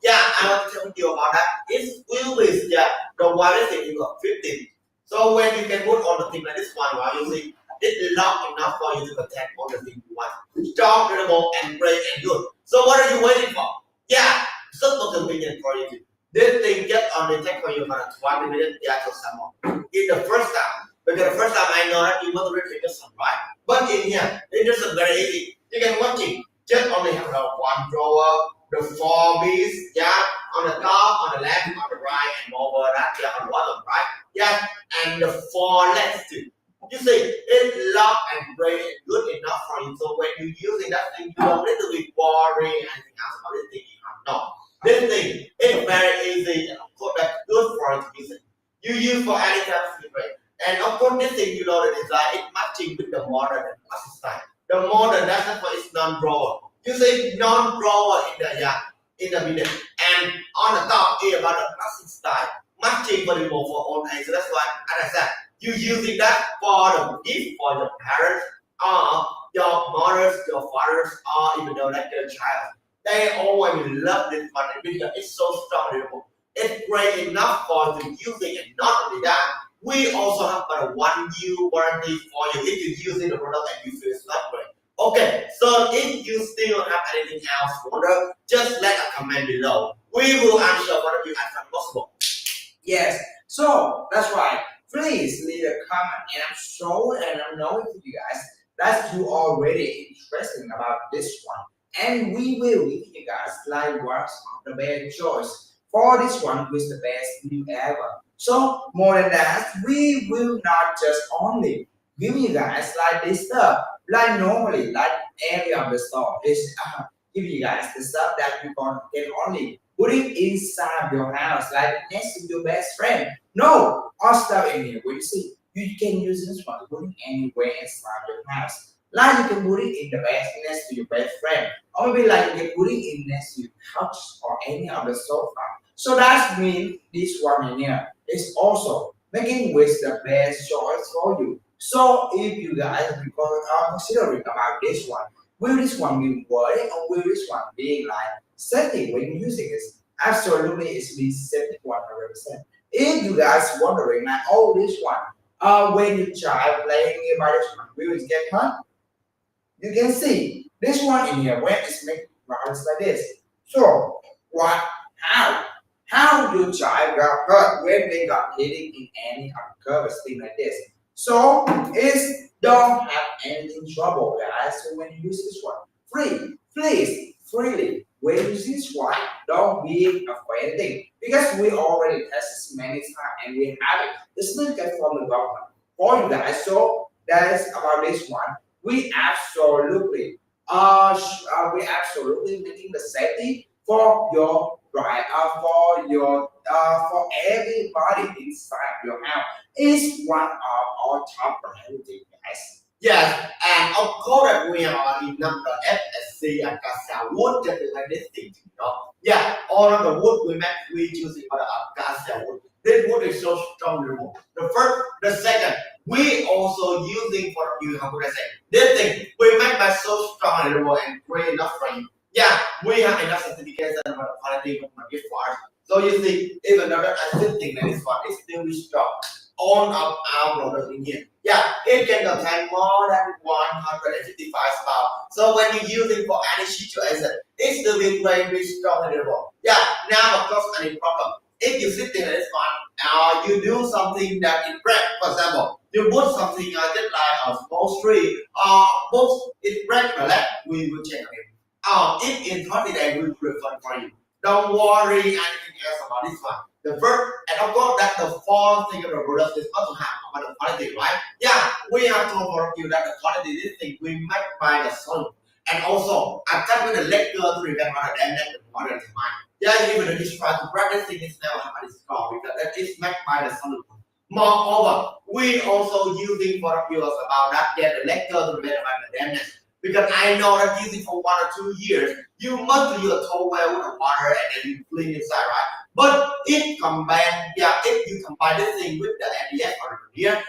Yeah, I want to tell you about that. It will be the wireless thing you got 15. So when you can put on the thing like this one, while you see it's long enough for you to protect all the things you want. Strong, durable, and great and good. So what are you waiting for? Yeah, super convenient for you. This thing just only take for you about 20 minutes. Yeah, to someone. In the first time, because the first time I know that you want to read Henderson, right? But in here, Henderson very easy. You can watch it. Just only have the one drawer, the four bees, yeah, on the top, on the left, on the right, and over that, yeah, on the bottom, right? Yeah, and the four legs too. You see, it's long and great and good enough for you. So when you're using that thing, you don't need to be worrying anything else about this thing. No. This thing is very easy and of course that's good for you to use it. You use for any kind of secret. And of course this thing you know the design is matching with the modern and classic style. The modern that's why it's non-drawer. You see non-drawer in the middle. And on the top is about the classic style. Matching for the more for own age. So that's why as I said you using that for the gift for your parents or your mothers, your fathers, or even though that's your child. They always love this one because it's so strong. It's great enough for them using it. Not only that, we also have a 1 year warranty for you if you're using the product and you feel it's not great. Okay, so if you still have anything else wonder, just let a comment below. We will answer whatever you as possible. Yes, so that's right. Please leave a comment, and I'm sure and I'm knowing for you guys that you already interested about this one. And we will give you guys like what's the best choice for this one with the best view ever. So more than that, we will not just only give you guys like this stuff like normally like every other store is give you guys the stuff that you can only put it inside your house like next to your best friend. No, all stuff in here. When you see, you can use this one to put it anywhere inside your house. Like you can put it in the bed next to your best friend, or maybe like you can put it in next to your couch or any other sofa. So that means this one in here is also making with the best choice for you. So if you guys are considering about this one, will this one be worth it or will this one be like safety when using it? Absolutely, it's been safety 100%. If you guys wondering like, oh, this one, when you try playing nearby this one, will it get hurt? You can see this one in here when it's making rounds like this. So what? How? How do child got hurt when they got hitting in any curved thing like this? So it's don't have anything trouble, guys. So when you use this one, please, freely. When you use this one, don't be afraid anything because we already tested many times and we have it. The certificate from the government for you guys. So that is about this one. We absolutely we absolutely making the safety for your right for everybody inside your house is one of our top priority, guys. Yes, and of course we are in number FSC and Acacia wood just like this thing. Yeah, all of the wood we choosing for the Acacia wood. This wood is so strong. The first, the second, we also using for you. How could I say? This thing we make by so strong and great enough for you. Yeah, we have enough certification about quality of my gift for us. So you see, even though that assisting that is what is still be strong. All of our product in here. Yeah, it can contain more than 155 pounds. So when you use it for any situation, it's still be very strong and durable. Yeah, now of course any problem. If you sit in this one, you do something that is break, for example, you put something just like a small tree or books, it break the leg, we will check it. If in 20 days, we will refund for you. Don't worry anything else about this one. The first, and of course, that the fourth thing of the product is not to have about the quality, right? Yeah, we have told for you that the quality this thing we make by the solid. And also, I cut with the leg girl to prevent rather than that the modern mind. Yeah, even if you try to practice thing is never have any score because that is made by the solid. Moreover, we also using for the viewers about that get the leg girl to prevent the damage. Because I know that using for 1 or 2 years, you must do your toe well with the water and then you clean inside, right? But if you combine this thing with the MDF or the veneer,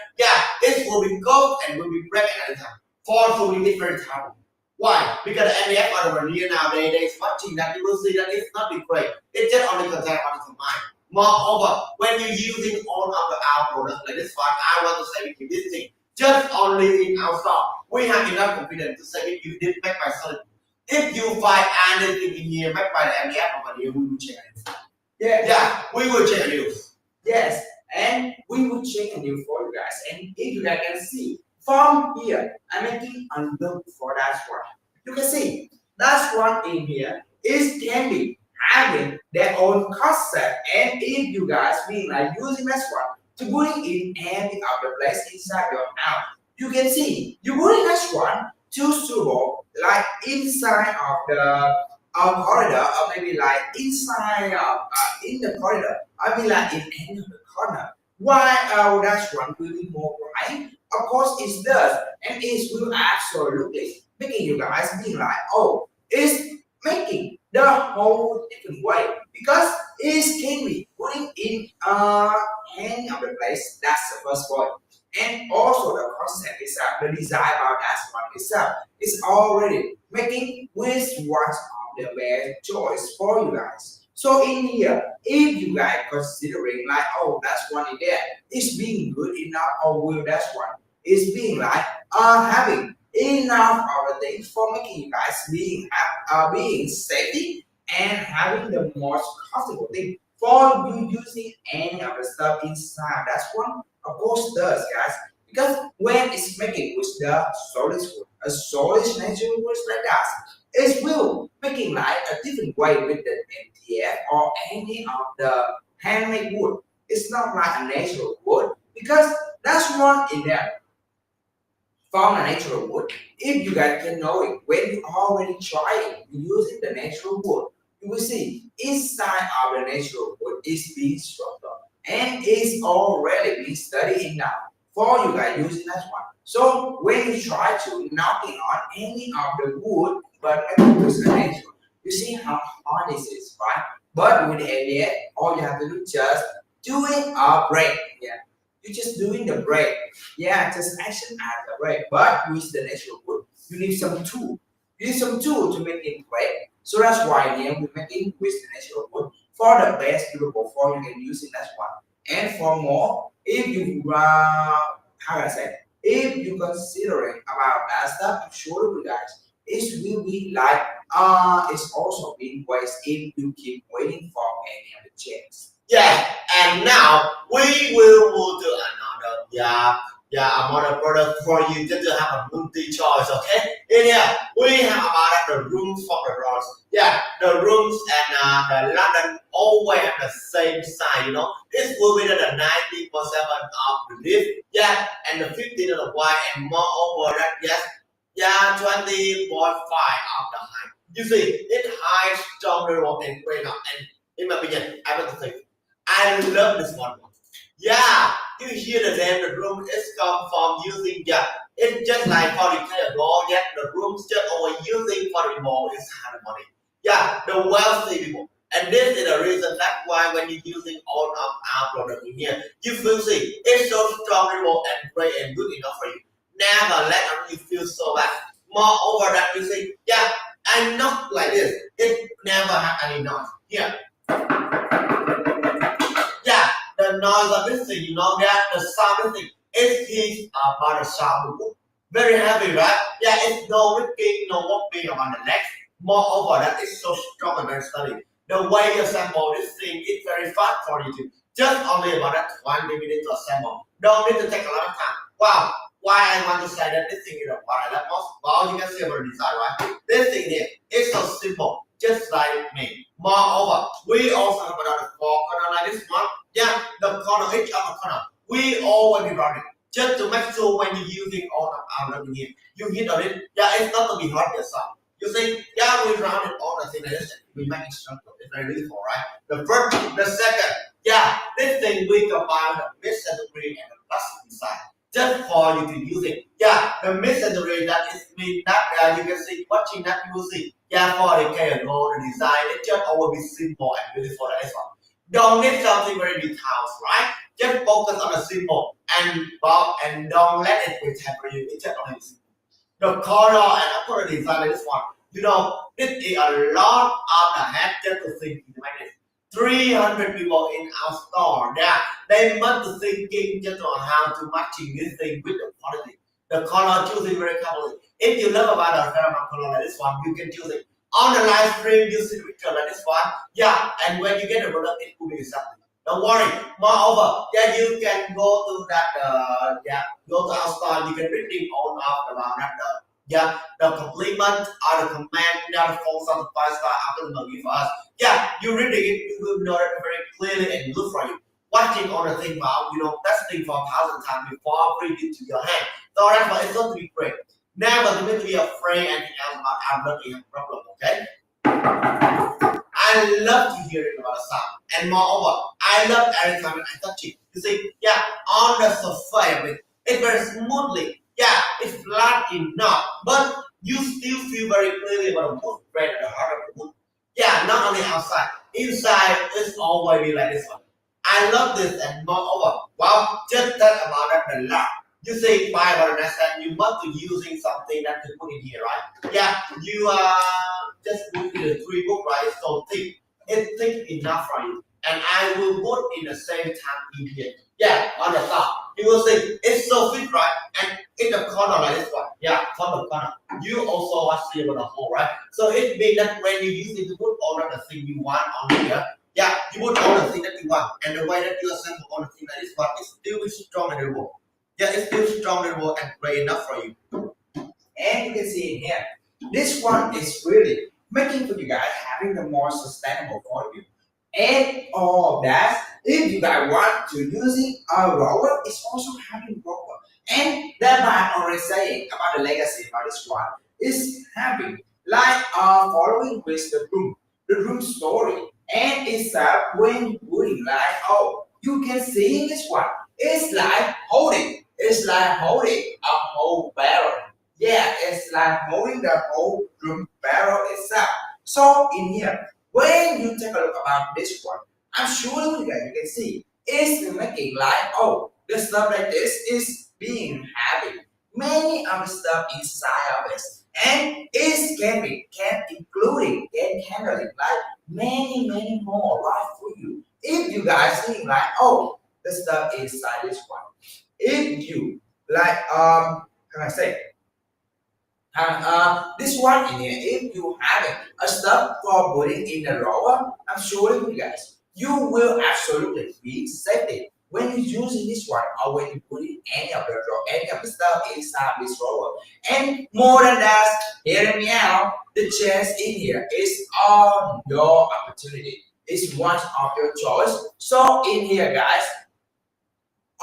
it will be gold and will be break at the time. For so many different times. Why? Because the MDF or the veneer nowadays, there is watching that you will see that it's not be great. It just only contains what is mine. Moreover, when you're using all of our products like this one, I want to say with you this thing. Just only in our stock, we have enough confidence to say if you did make by solid. If you find anything in here made by the MDF over here, we will check it. Yeah, we will check it. Yes, and we will check and do for you guys. And if you guys can see from here, I'm making a look for that one. You can see that one in here is can be having their own concept. And if you guys being like using that one to put it in any other place inside your house, you can see you put in that one to suitable like inside of the corridor or maybe like inside of in the corridor. I mean like in any of the corner. Why that one will be more bright? Of course it does, and it will absolutely making you guys be like, oh, it's making the whole different way because it can be putting in any other place. That's the first point. And also the concept itself, the design about that one itself is already making which one of the best choice for you guys. So in here, if you guys considering like, oh, that's one in there, it's being good enough, or will that's one is being like having enough of the things for making you guys being safety and having the most comfortable thing for you using any of the stuff inside. That's one, of course, does, guys. Because when it's making with the solid wood, a solid natural wood like that, it will making like a different way with the MDF or any of the handmade wood. It's not like a natural wood because that's one in there from a natural wood. If you guys can know it, when you already try it using the natural wood, you will see inside of the natural wood is being stronger and is already being studied enough for you guys using that one. So when you try to knocking on any of the wood, but with the natural, you see how hard this is, right? But with the MDF, all you have to do just doing a break. Yeah. You're just doing the break. Yeah, just action at the break. But with the natural wood, you need some tool. You need some tool to make it break. So that's why here we make it with the natural wood for the best durable for you can use in that one. And for more, if you how can I say, if you considering about that stuff, I'm sure you guys, it will be like it's also being waste if you keep waiting for any of the chance. Yeah, and now we will move to another another product for you just to have a multi choice, okay? In here we have about the rooms for the roads. Yeah, the rooms and the London always have the same size, you know. This will be the 90% of the lift, yeah, and the 15 of the wide, and moreover that 20.5 of the height. You see, it high, strong, durable, and great up. And in my opinion, I want to say, I love this one. Yeah, you hear the name, the room is come from using, it's just like 40 years ago, yet the rooms just over using for the more is harmony. Yeah, the wealthy people. And this is the reason that's why when you're using all of our products in here, you will see it's so strong, durable, and great and good enough for you. Never let you feel so bad. Moreover that you see, I'm not like this. It never have any noise. Here. noise of this thing, you know that the sound of this thing, it is about the sound of wood. Very heavy, right? Yeah, it's no ripping, no walking on the neck. Moreover, that is so strong and very steady. The way you assemble this thing is very fast for you to just only about that 20 minutes to assemble. Don't need to take a lot of time. Wow, why I want to say that this thing is a wireless mouse? Well, you can see about the design, right? This thing here is so simple, just like me. Moreover, we also have another four corner like this one. Yeah, the corner, each of the corner. We always run it just to make sure when you're using all of our learning here, you hit on it. Yeah, it's not to be hurt yourself. You see, yeah, we round it all the thing like this. We make it stronger. It's very beautiful, right? The first, the second, yeah, this thing we combine the mid-century and the plastic inside. Just for you to use it. Yeah, the mid-century that is mean that you can see watching that music. Yeah, for the ago, the design, it just always be simple and beautiful as well. Don't need something very detailed, right? Just focus on the simple and don't let it pretend for you. It's just only simple. The color and upper design like this one. You know, it is a lot of the head just to think like this. 300 people in our store. Yeah, they must be thinking just on how to matching this thing with the quality. The color choosing very carefully. If you love about the caramel color like this one, you can choose it. On the live stream, you see the picture like this one. Yeah, and when you get the product, it will be exactly. Don't worry. Moreover, yeah, you can go to that. Go to our store. You can read it all of about that. The compliment or the command that falls on the 5-star after the give us. Yeah, you reading it, you will know it very clearly and good for you. Watching all the thing about, testing for 1,000 times before bring it to your hand. So that's why it's going to be great. Never to be afraid anything else about I'm not in a problem, okay? I love to hear it about the sound. And moreover, I love every time I touch it. You see, yeah, on the surface, it's very smoothly. Yeah, it's flat enough, but you still feel very clearly about the wood thread and the heart of the wood. Yeah, not only outside, inside it's always like this one. I love this and moreover, wow, just that about that the lock. You say 500 and you must be using something that to put in here, right? Yeah, you just put in the 3 book, right? It's so thick. It's thick enough for you. And I will put in the same time in here. Yeah, on the top. You will see it's so thick, right? And in the corner like this one. Yeah, from the corner. You also want to see about the hole, right? So it means that when you use it to put all of the thing you want on here, yeah, you put all the thing that you want. And the way that you assemble all the thing like this one is still strong and durable. Yeah, it's still strong and durable and great enough for you. And you can see in here, this one is really making for you guys having the more sustainable for you. And all of that, if you guys want to using a roller, it's also having roller. And that I'm already saying about the legacy about this one is having like following with the room story. And it's when you putting like you can see this one. It's like holding a whole barrel. Yeah, it's like holding the whole room barrel itself. So in here, when you take a look about this one, I'm sure you guys can see it's making like the stuff like this is being having many other stuff inside of it, and it can including can handling like many more right for you. If you guys think like the stuff inside this one, if you like can I say this one in here, if you have a stuff for putting in the drawer, I'm sure you guys, you will absolutely be safety when you're using this one or when you put in any of the drawer, any of the stuff inside this drawer. And more than that, hear me out, the chance in here is on your opportunity. It's one of your choice. So in here, guys.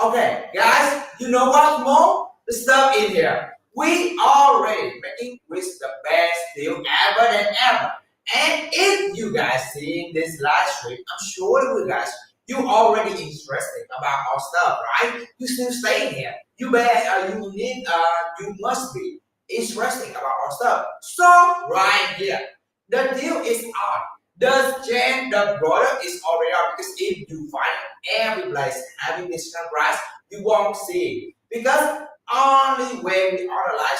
Okay, guys, you know what more? The stuff in here. We already making with the best deal ever and ever. And if you guys seeing this live stream, I'm sure you guys, you already interested about our stuff, right? You still staying here. You you must be interested about our stuff. So right here, the deal is on. The product is already on because if you find every place having this kind of price, you won't see it because only when we on a live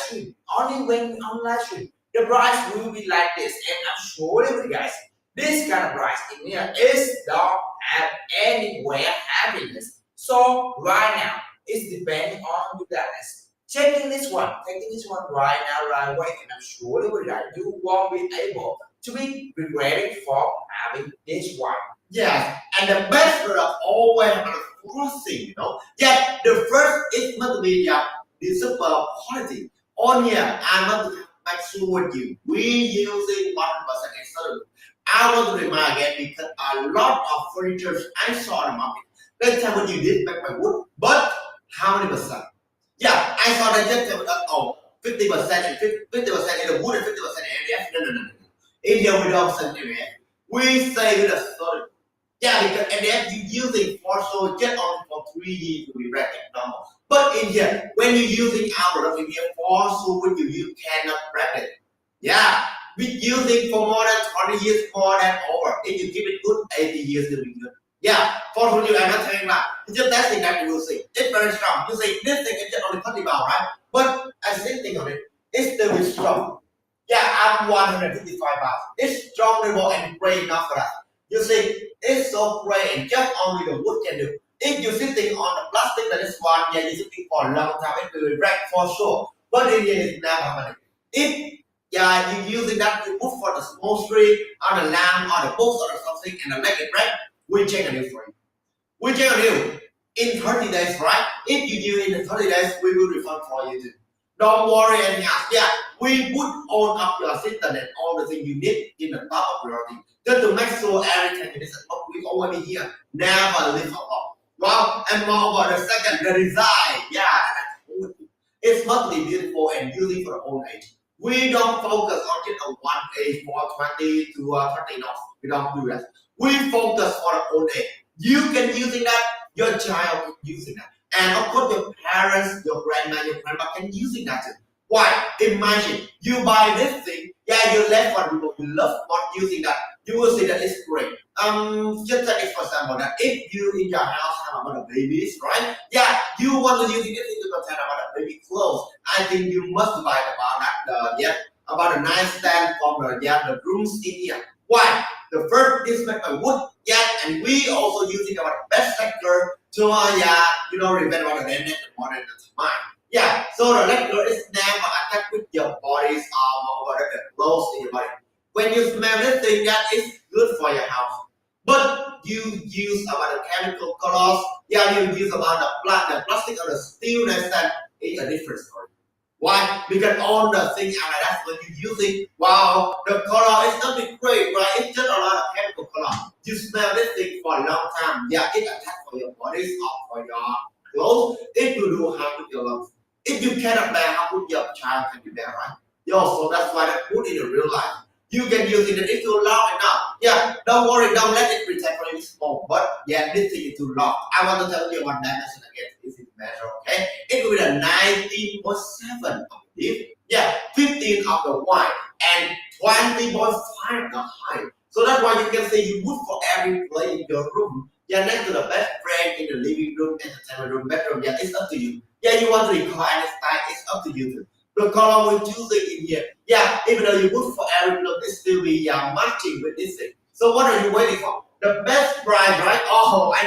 stream, the price will be like this. And I'm sure you guys, this kind of price in here is not have anywhere happiness. So right now, it's depending on you guys. Taking this one right now, right away, and I'm sure that you won't be able to be regretting for having this one. Yes, and the best product always have a forcing, Yet the first is must be the super quality. On here, I must make sure with you. We using 100% excellent. I want to remind again because a lot of furniture I saw in the market. Let's tell what you did back by wood, but how many percent? Yeah, I saw that just 50% and 50% in the wood and 50% in MDF. No. In here we don't send MDF. We say with a solid. Yeah, because MDF you using for so just only for 3 years to be bracket normal. But in here, when you're using our product in here for so when you cannot bracket. Yeah, we using for more than 20 years, more than over. If you keep it good, 80 years to be good. Yeah, for you, I'm not saying that. It's just that thing that you will see. It's very strong. You see, this thing is just only 30 pounds, right? But I still think of it, it's still very strong. Yeah, I'm 155 pounds. It's strong, durable, and great enough for that. You see, it's so great and just only the wood can do. If you're sitting on the plastic that is one, yeah, you're sitting for a long time, it will break for sure. But in here, it's never happening. If you're using that to move for the small tree, on the lamp, or the books, or something, and the make it break, we check a new for you. We check a new in 30 days, right? If you do in 30 days, we will refund for you too. Don't worry anything else. Yeah, we put on up your system and all the things you need in the top of your thing. Just to make sure everything is we already here. Never leave alone. Wow, and moreover, the second, the design. Yeah, it must be beautiful and using for the old age. We don't focus on just a one age for 20 to 30 knots. We don't do that. We focus on the old age. You can using that, your child can using that. And of course, your parents, your grandma, your grandpa can using that too. Why? Imagine you buy this thing, yeah, you left one people, you love what using that. You will see that it's great. Just take it for example that if you in your house have a lot of babies, right? Yeah, you want to use it to contain about the baby clothes. I think you must buy about that about a nightstand from the rooms in here. Why? The first is made by wood, yeah, and we also using our best sector to prevent about the damage and more than the mind. Yeah, so the lacquer is never attached with your body's or the clothes in your body. When you smell this thing, that is good for your house. But you use about the chemical colors, yeah, you use about the plastic or the steel that is a different story. Why? Because all the things are like that when you use it, wow, the color is not great, right? It's just a lot of chemical color. You smell this thing for a long time, yeah, it attacks for your bodies or for your clothes, it will do harm to your lungs. If you cannot bear, how could your child can be bear, right? So that's why that put in the real life. You can use it if you loud enough. Yeah, don't worry, don't let it pretend for you small. But yeah, this thing is too loud. I want to tell you one dimension again. This is measure, okay? It will be a 19.7 of the deep. Yeah, 15 of the wide and 20.5 of the height. So that's why you can say you would for every place in your room. Yeah, next to the best friend in the living room, entertainment room, bedroom. Yeah, it's up to you. Yeah, you want to require any style, it's up to you too. The color we're choosing in here. Yeah, even though you put for every look, it still be matching with this thing. So what are you waiting for? The best price, right? Oh, I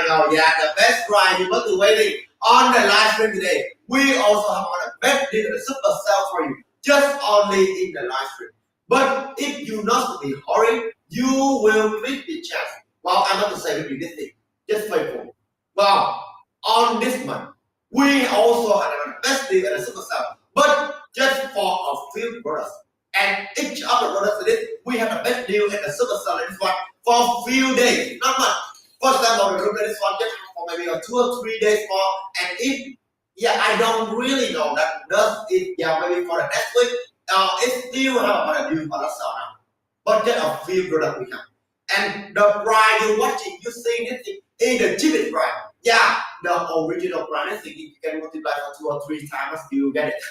know. Yeah, the best price. You must be waiting on the live stream today. We also have on the best deal, the super sale for you, just only in the live stream. But if you not be hurry, you will miss the chance. Well, I'm not to say with you this thing. Just faithful. Well, on this month, we also have the best deal and the super sale. But just for a few products. And each of the products in this, we have the best deal and the super sale in this one for a few days, not much. For example, the room this one just for maybe 2 or 3 days more. And if, I don't really know that does it, maybe for the next week, it still have a deal for the sale now. But just a few products we have. And the price you're watching, you see this thing is the cheapest price. Yeah, the original price, if you can multiply for 2 or 3 times, you get it.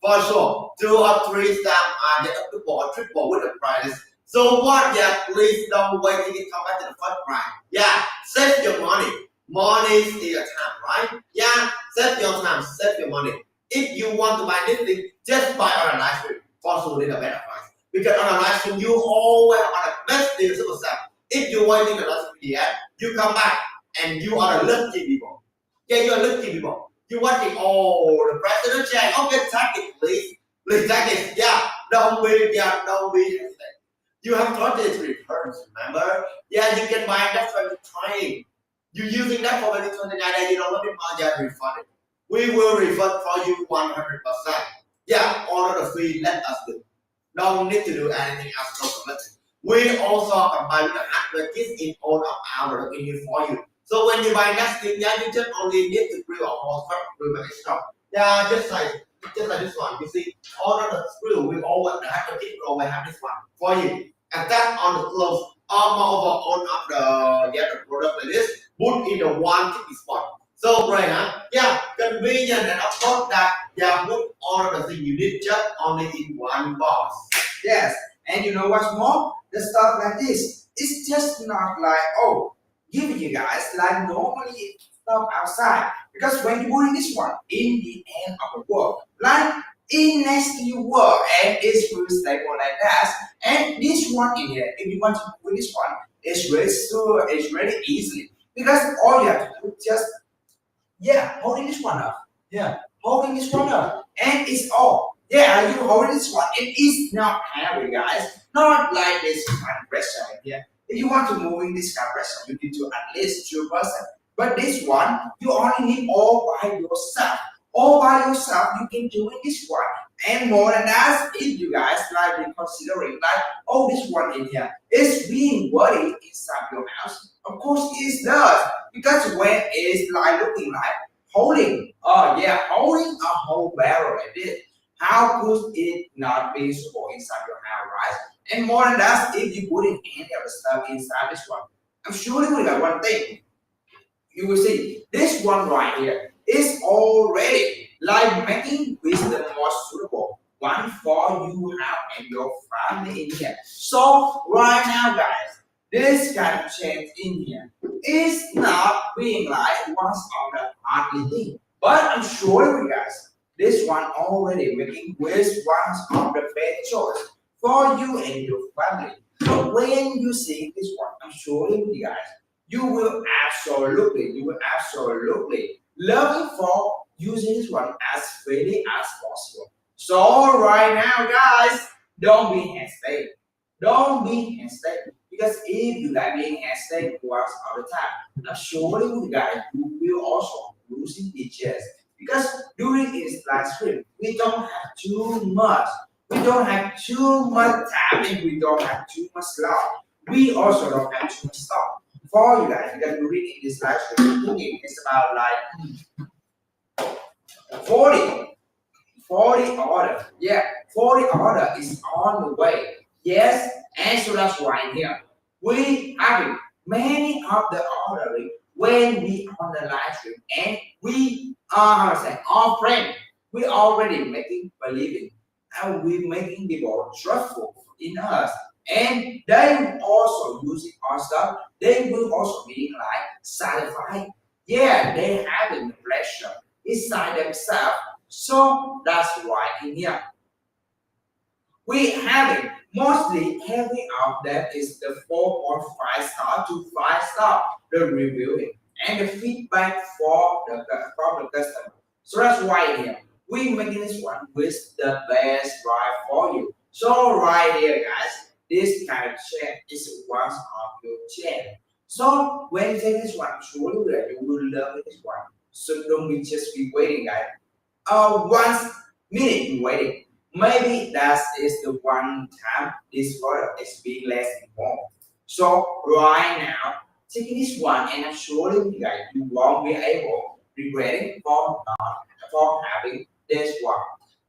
For sure, 2 or 3 times, get up to 4 or triple with the prices. So what? Yeah, please don't wait till you come back to the first price. Yeah, save your money. Money is your time, right? Yeah, save your time, save your money. If you want to buy this thing, just buy on a live stream. For sure, need a better price. Because on a live stream, you always have the best deal super sale. If you're waiting the last minute, you come back and you are a lucky people. Yeah, you are lucky people. You watching, oh, the president check. Okay, take it, please. Please take it. Yeah, don't be hesitant. You have 20 returns, remember? Yeah, you can buy that for the trying. You're using that for 29 days, you don't want it, yeah, refund it. We will refund for you 100%. Yeah, order the fee, let us do. Don't need to do anything else to commit. We also combine the hardware kits in all of our unit for you. So when you buy next thing, yeah, you just only need to drill a hole for drill extra. Yeah, just like this one. You see, order the screw with all the hardware kit, we have this one for you. And that on the close, all of the product like this, put in the one ticket spot. So right now, yeah, convenient and of course that yeah, put all the things you need just only in one box. Yes, and you know what's more? The stuff like this, it's just not like, oh, giving you guys like normally stuff outside. Because when you put in this one, in the end of the work, like in next to your work, and it's really stable like that. And this one in here, if you want to put this one, it's really so it's really easily. Because all you have to do is just yeah, holding this one up. Yeah, holding this one up. And it's all. Yeah, you holding this one. It is not heavy, guys. Not like this compressor here. If you want to move in this compressor, you need to at least 2%. But this one, you only need all by yourself. All by yourself, you can do it this one. And more than that, if you guys like be considering like, oh, this one in here is being worthy inside your house. Of course, it does. Because when it's like looking like holding, oh yeah, holding a whole barrel like this, how could it not be useful inside your house, right? And more than that, if you put in any other stuff inside this one, I'm sure you will got one thing. You will see this one right here is already like making this the most suitable one for you and your family in here. So right now, guys, this kind of change in here is not being like one of the hardly thing. But I'm sure you guys, this one already making this one of the best choice for you and your family. But when you see this one, I'm sure you guys, you will absolutely love it for using this one as freely as possible. So right now, guys, don't be hesitant. Don't be hesitant. Because if you guys being hesitant once all the time, I'm sure you guys you will also losing the chance. Because during this live stream, we don't have too much. We don't have too much time and we don't have too much slot. We also don't have too much stuff for you guys. Because during this live stream, thinking it's about like 40 order. Yeah, 40 order is on the way. Yes, and so that's why here we having many of the ordering when we on the live stream and we are how to say our friend. We already making believing and we making people trustful in us. And they also using our stuff, they will also be like satisfied. Yeah, they having the pleasure inside themselves. So that's why in here we having mostly every of them is the 4.5 star to 5 star the reviewing and the feedback from the customer. So that's why here we making this one with the best ride for you. So right here guys, this kind of chair is one of your chair. So when you take this one, surely that you will love this one. So don't be just be waiting guys. 1 minute waiting. Maybe that is the one time this product is being less and more. So right now, taking this one and I'm sure you guys you won't be able regretting for having this one.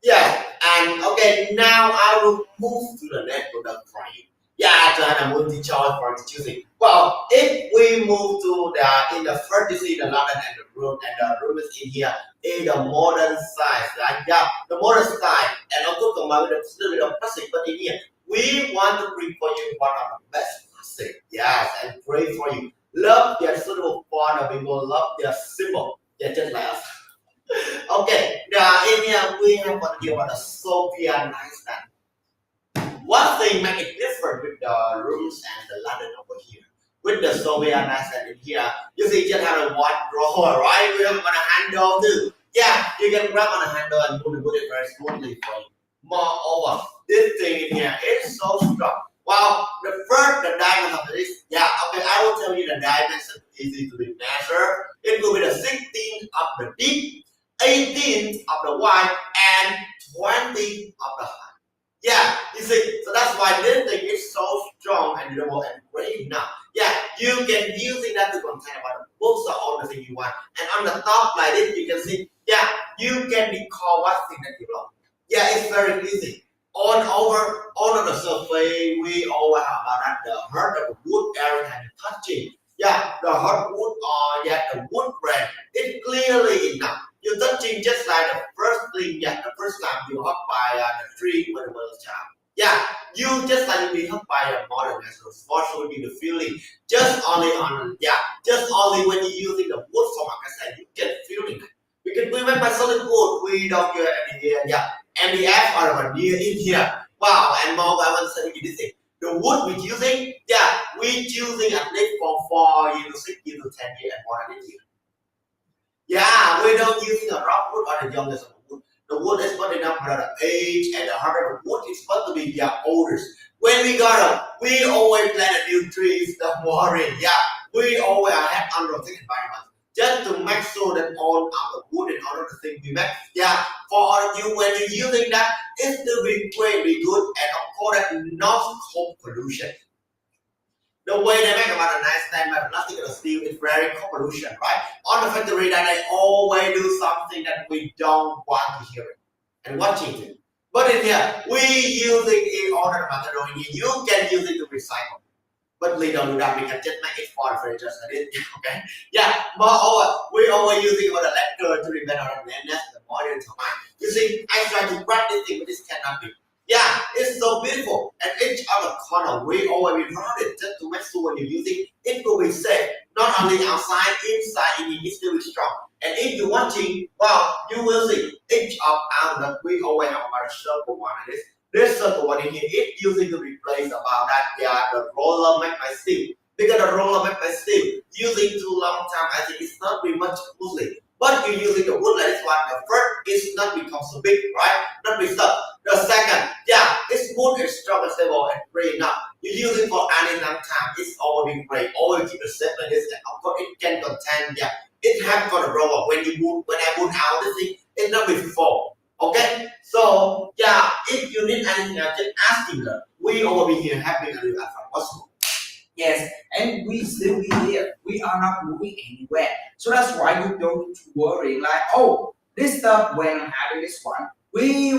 Yeah, and okay, now I will move to the next product for you. Yeah, to have a multi-choice for choosing. Well, if we move to the in the first you see the London and the room is in here in the modern size, like yeah, the modern style, and also combined with a little bit of plastic. But in here, we want to bring for you one of the best plastic. Yes, and great for you. Love their suitable for the people, love their symbol. Yeah, just like us. Okay, now in here we have what you want a Sophia nightstand. One thing make it different with the rooms and the London over here. with the Soviet accent in here. You see, just have a one drawer, right? We have on a handle too. Yeah, you can grab on a handle and put it very smoothly for you. Moreover, this thing in here is so strong. Wow, the diamond of this, yeah, okay, I will tell you the dimension easy to be measured. It will be the 16th of the deep, 18th of the wide, and 20th of the high. Yeah, you see, so that's why this thing is so strong and durable and great enough. Yeah, you can using that to contain about the books or all the things you want. And on the top like this, you can see, yeah, you can recall what thing that you love. Yeah, it's very easy. On the surface, we always have about that the heart of the wood area and touching. Yeah, the hardwood or yeah, the wood grain, it's clearly enough. You're touching just like the first thing, yeah, the first time you hug by the tree when it was a child. Yeah, you just like you be hugged by a modern natural sports will be the feeling. Just only when you're using the wood from like I said, you get feeling. We can prevent by solid wood. We don't get any here. Yeah, MDF or near in here. Wow, and more I want to say this thing. The wood we're using, yeah, we're using at least for 4 years to 6 years to 10 years and more than a year. Yeah, we don't using a rock wood or the youngest of the wood. The wood is put enough for the age and the harder the wood is supposed to be the oldest. When we got them, we always plant a new trees, the watering. Yeah, we always have unrotated environment just to make sure that all of the wood and all of the things we make. Yeah, for you when you're using that, it's still be very good and of course that not cold pollution. The way they make about a nice standard plastic and steel is very pollution, right? On the factory that they always do something that we don't want to hear it and watching it. But in here, we using it all the material in here. You can use it to recycle. But we don't do that, we can just make it for free just like this. Okay? Yeah, moreover, we always using about the lecture to prevent our madness, the modern time. You see, I try to write this thing, but this cannot be. Yeah, it's so beautiful. And each other corner, we always round it just to make sure when you're using it will be safe. Not only outside, inside, it is still strong. And if you're watching, well, you will see each of our we always have about a circle one of this. This circle one in here, it using to replace about that, yeah, the roller made by steel. Because the roller made by steel, using too long time, I think it's not very much smoothly. But you're using the wood like this one, the first is not become so big, right? Not be stuck. The second, yeah, it's smooth and strong and stable and great enough. You use it for any long time, it's always great. Always keep the shape like this, and of course it can contain, yeah, it has got a roller. When I move out this thing, it's not be full. Okay? So yeah, if you need anything else, just ask him. We will be here helping you as possible. Yes, and we still be here. We are not moving anywhere. So that's why you don't need to worry. Like, oh, this stuff when I'm having this one, we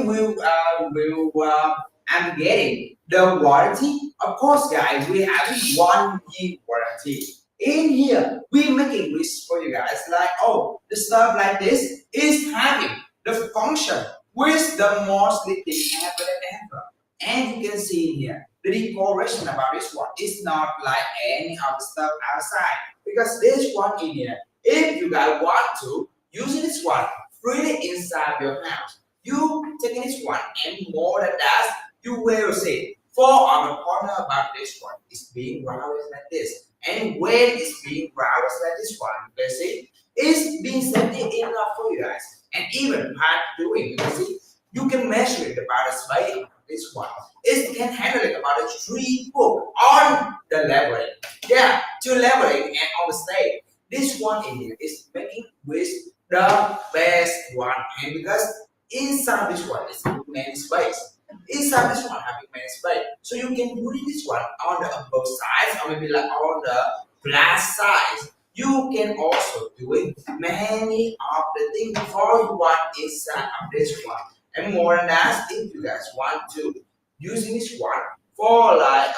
I'm getting the warranty. Of course, guys, we having 1 year warranty. In here, we making this for you guys. Like, oh, the stuff like this is having the function with the most leaking ever and ever. And you can see in here the decoration about this one is not like any other stuff outside because this one in here, if you guys want to use this one freely inside your house, you taking this one and more than that, you will see four on the corner about this one is being rounded like this, and when it's being rounded like this one, you can see it's being safety enough for you guys, and even part doing, you can see you can measure it about a space of this one. It can handle it about a 3 foot on the leveling. Yeah, to leveling and on the stage. This one in here is making with the best one. And because inside this one is many space. Inside this one having many space. So you can put this one on the both sides or maybe like on the glass sides. You can also do it many of the things before you want inside of this one. And more than that, if you guys want to using this one for like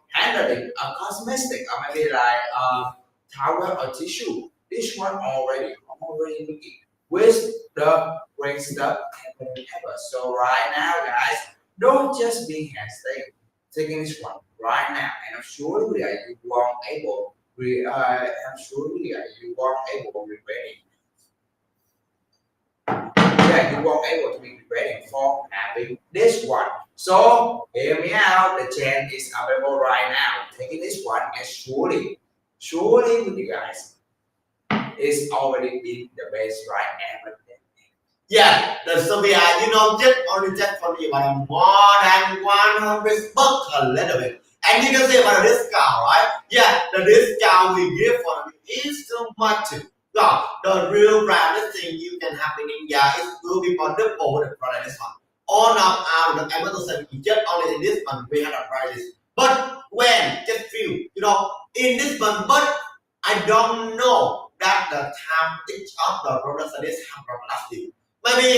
handling a cosmetic or maybe like towel or tissue, this one already looking with the great stuff ever. So right now, guys, don't just be hesitant taking this one right now, and I'm sure that you won't able. I'm sure that you won't able to ready. Yeah, you won't able to be ready for having this one. So hear me out. The chain is available right now. Taking this one and surely with you guys, it's already been the best right ever. Yeah, the Sophia, just only just for me about more than 100 bucks a little bit. And you can say about a discount, right? Yeah, the discount we give for you is so much. Yeah, the real brand thing you can have in India is will be for the over product this one. All of our the Amazon just only in this month we had a prices. But when just few, in this month, but I don't know that the time each of the products that is have from last year. Maybe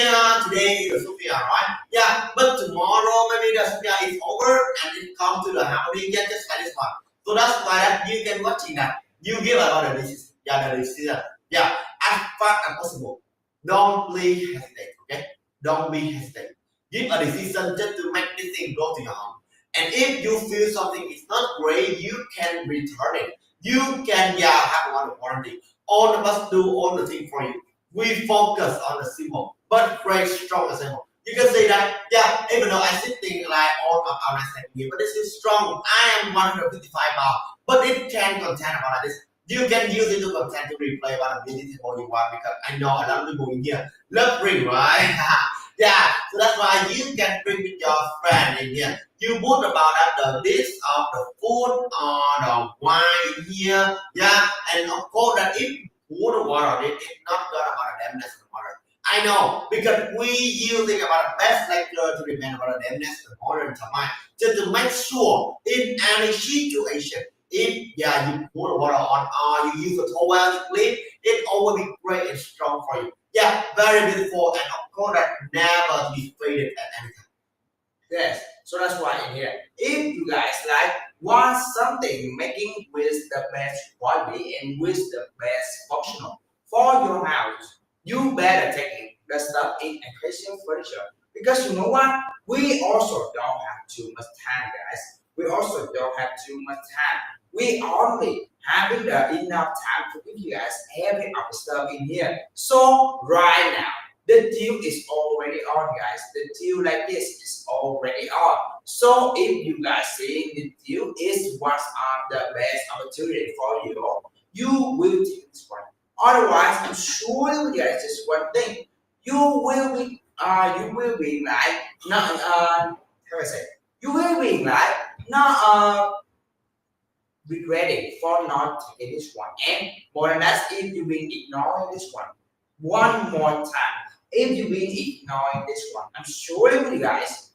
today is Sophia, right? Yeah, but tomorrow maybe the Sophia is over and it comes to the harmony again just like this one. So that's why that you can watching that. You give a lot of decision. Yeah, the decision. Yeah, as fast as possible. Don't be hesitate, okay? Don't be hesitate. Give a decision just to make this thing go to your home. And if you feel something is not great, you can return it. You can have one warranty. All of us do all the thing for you. We focus on the simple, but great, strong example. You can say that, even though I sitting like all of our next here, but this is strong. I am 155 pounds, but it can contain about this. You can use it to content to replay what a vegetable you want because I know a lot of people in here love bring, right? Yeah, so that's why you can bring with your friend in here. You put about that the list of the food or the wine in here, and of course that if water water it is not got about a dampness of water. I know because we using about the best lecture to prevent about the dampness of water in time just to make sure in any situation if you put water on or you use a towel to clean it always be great and strong for you. Yeah, very beautiful and of course that never be faded at any time. Yes, so that's why in here. If you guys want something making with the best quality and with the best functional for your house, you better take it the stuff in ACACIA Furniture. Because you know what? We also don't have too much time, guys. We also don't have too much time. We only having the enough time to give you guys every other stuff in here. So right now, the deal is already on, guys. The deal like this is already on. So if you guys seeing the deal is what's on the best opportunity for you, you will take this one. Otherwise, I'm sure you guys just one thing. You will be like not how I say you will be like not regretting for not taking this one. And more than that, if you've been ignoring this one more time, if you've been ignoring this one, I'm sure you guys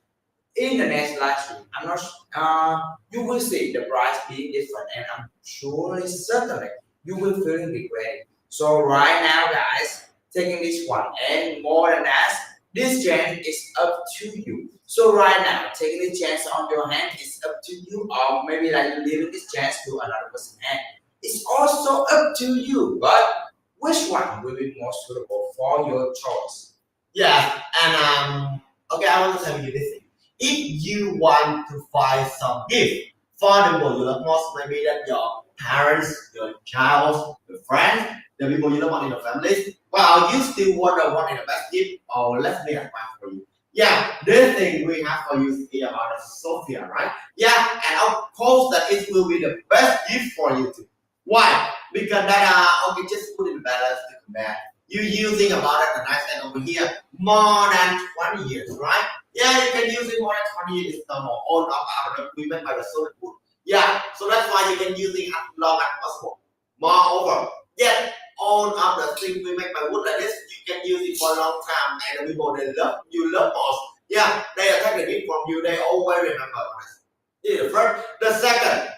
in the next live stream, I'm not you will see the price being different, and I'm surely certainly you will feel regret. So right now, guys, taking this one and more than that, this chance is up to you. So right now, taking the chance on your hand is up to you, or maybe like leaving this chance to another person's hand. It's also up to you, but which one will be more suitable for your choice? Yeah, and okay, I want to tell you this thing. If you want to find some gift for the people you love most, maybe that your parents, your child, your friends, the people you love want in your family, well, you still want the one in the best gift, or let's make a plan for you. Yeah, this thing we have for you is about a Sophia, right? Yeah, and of course that it will be the best gift for you too. Why? Because that okay, just put in balance to compare. You using about it the nice end over here more than 20 years, right? Yeah, you can use it more than 20 years. It's normal. All of our equipment by the solid wood. Yeah, so that's why you can use it as long as possible. Moreover, yet all of the things we make by wood like this, you can use it for a long time, and the people they love you love most. Yeah, they are taking it from you. They always remember this. This is the first. The second,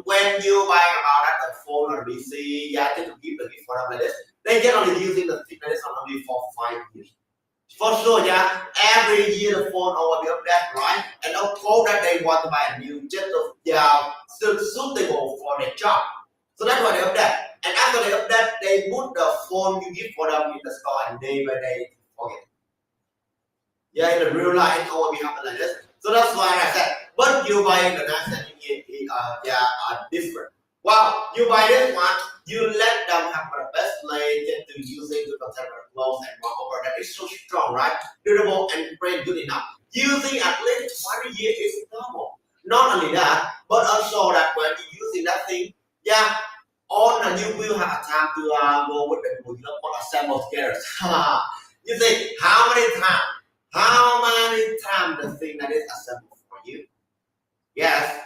when you buy about that the phone or PC, just to give the gift for them like this, they get only using the thing like this only for 5 years. For sure, every year the phone will be updated, right? And of course that they want to buy a new just to suitable for their job. So that's why they update. And after they update, they put the phone you give for them in the store and day by day forget. Yeah, in the real life it will be happen like this. So that's why I said, but you buy the nice and are different. Well, you buy this one, you let them have the best play, get to use it to protect their clothes and walk over that. It's so strong, right? Durable and very good enough. Using at least 20 years is normal. Not only that, but also that when you're using that thing, yeah, on you will have a time to go with the assemble together. You see, how many times the thing that is assembled for you? Yes,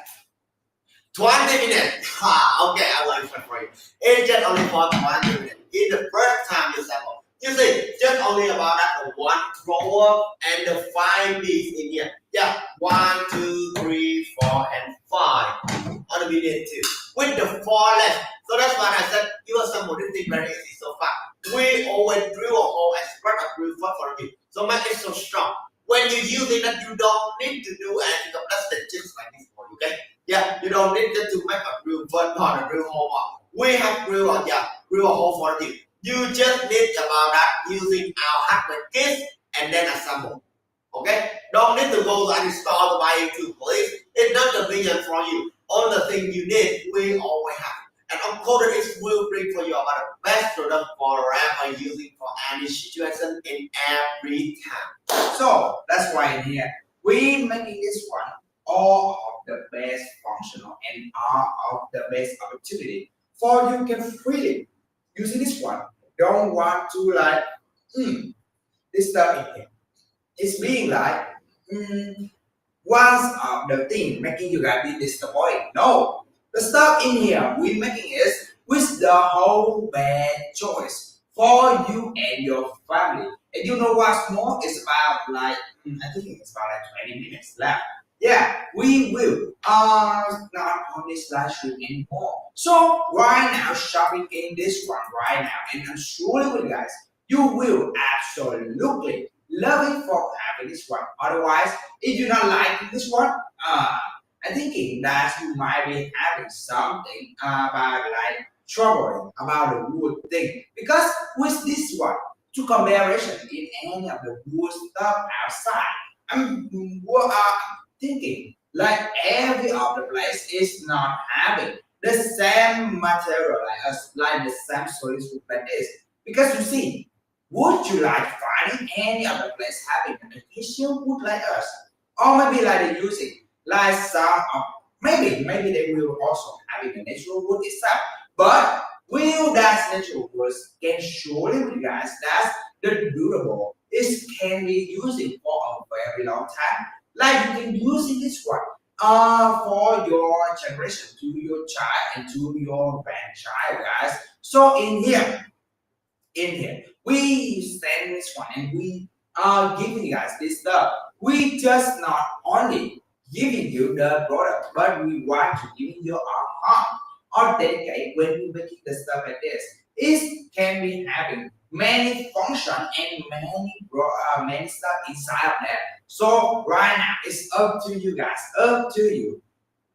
20 minutes. Okay, I will explain for you. It's just only for 20 minutes. In the first time you sample, you see, just only about that one drawer and the 5 beads in here. Yeah, 1, 2, 3, 4, and 5. On the minute too. With the 4 left. So that's why I said you assemble this thing very easy so far. We always drill a hole and spread a drill for you. So make it so strong. When you use it, that you don't need to do anything of plastic just like this for you, okay? Yeah, you don't need to make a drill but not a drill hole. We have drill a hole for you. You just need about that using our hardware kits and then assemble. Okay? Don't need to go to any store to buy it too, please. It's not convenient for you. All the things you need, we always have. And of course, it will bring for you about the best product forever using for any situation in every time. So that's why in here we making this one all of the best functional and all of the best opportunity for you can freely using this one. Don't want to like this stuff in here. It's being like one of the thing making you guys be disappointed. No, the stuff in here we making is with the whole bad choice for you and your family. And you know what's more? It's about like I think it's about like 20 minutes left. Yeah, we will not on this live stream anymore. So right now, shopping in this one right now, and I'm sure with you guys, you will absolutely love it for having this one. Otherwise, if you're not liking this one, I'm thinking that you might be having something about like troubling about the wood thing. Because with this one, to comparison in any of the wood stuff outside, I'm thinking like every of the place is not having the same material like us, like the same solution like this. Because you see, would you like finding any other place having an Asian wood like us? Or maybe like they using like some of maybe they will also having a natural wood itself. But will that natural wood can surely with you guys that's the durable is can be using for a very long time. Like you can use this one for your generation to your child and to your grandchild guys. So in here. We send this one and we are giving you guys this stuff. We just not only giving you the product, but we want to give you our heart or dedicate when we making the stuff like this. It can be having many function and many stuff inside of that. So right now it's up to you guys, up to you.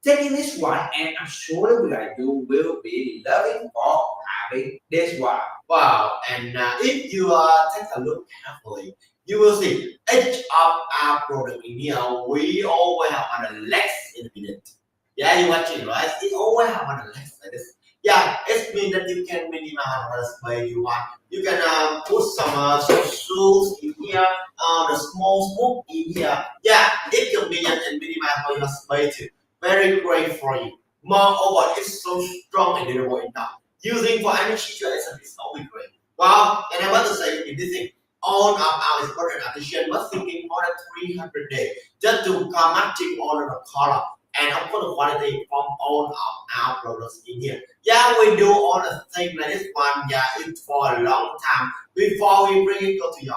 Taking this one, and I'm sure that you will be loving for having this one. Wow, and if you take a look carefully, you will see each of our product in here, we always have on the legs in a minute. Yeah, you watching, right? It always have on the legs like this. Yeah, it means that you can minimize the space you want. You can put some shoes in here, the small smoke in here. Yeah, it convenient and minimize for your space too. Very great for you. Moreover, it's so strong and durable enough. Using for any situation is always great. Wow, and I want to say in this thing, all of our expert and artisan was thinking more than 300 days just to come matching all of the color and of course the quality from all of our products in here. Yeah, we do all the things like this one. Yeah, it's for a long time before we bring it go to your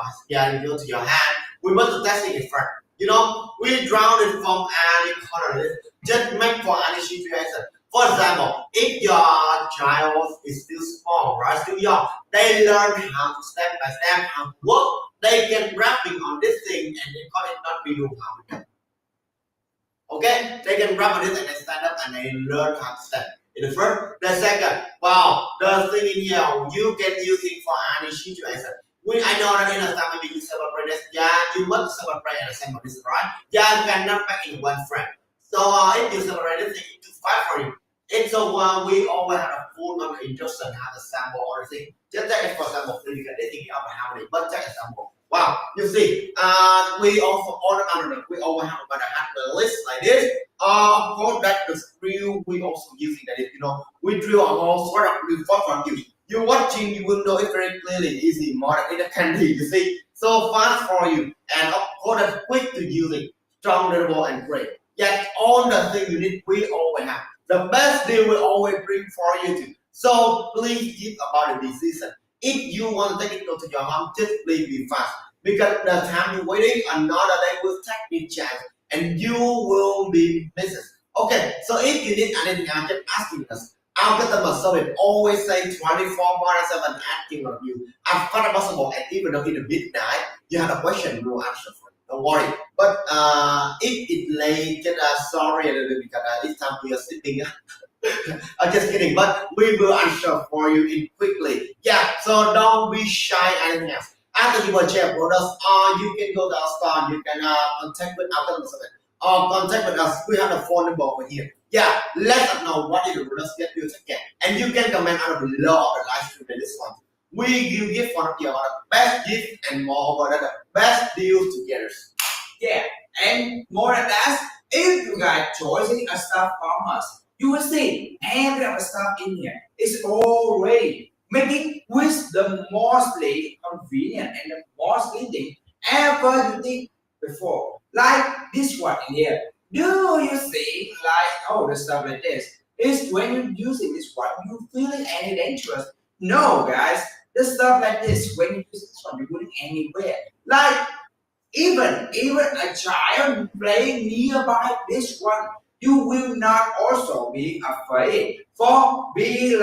hand. We want to test it first. You know, we drown it from any color just make for any situation. For example, if your child is still small, right, still young, they learn how to step by step how to work. They can wrapping on this thing and they call it not be how to. Okay, they can wrap on this and they stand up and they learn how to stand. In the first, the second, wow, the thing in here you can use it for any situation. I know that in a time maybe you celebrate this, yeah, you want to celebrate and assemble this, right? Yeah, you cannot pack in one frame. So if you celebrate this, it is fine for you. And so we always have a full number instruction how to sample or thing. Just take it for example, so you can think of how many, but take a sample. Wow, you see, we also we always have about a hardware list like this. Of course, that the screw we also using that is, we drill a whole sort of report from you. You're watching, you will know it very clearly, easy, more in a candy, you see. So fast for you, and of course, that's quick to using, strong, durable, and great. Yet all the things you need, we always have. The best deal we always bring for you too. So please give about the decision. If you want to take it to your home, just please be fast. Because the time you're waiting, another day will take me chance and you will be missing. Okay, so if you need anything, I'm just asking us. Our customer service always say 24/7 acting on you as fast as possible, and even though in the midnight you have a question, we'll answer for you. Don't worry. But if it's late, just sorry a little bit because this time we are sleeping. I'm just kidding, but we will answer for you in quickly. Yeah, so don't be shy anything else. After you purchase products, you can go to our store, you can contact with our customer service, or contact with us. We have the phone number over here. Yeah, let us know what is the products that you get. And you can comment on below the live stream in this one. We give gift one of your best gift and more over the best deals together. Yeah, and more than that, if you guys choosing a stuff from us, you will see every other stuff in here is already making with the mostly convenient and the most leading ever you think before. Like this one in here. Do you see the stuff like this? Is when you're using this one, you feeling any dangerous? No, guys. The stuff like this, when you use this one, you're going anywhere. Like even a child playing nearby this one, you will not also be afraid for be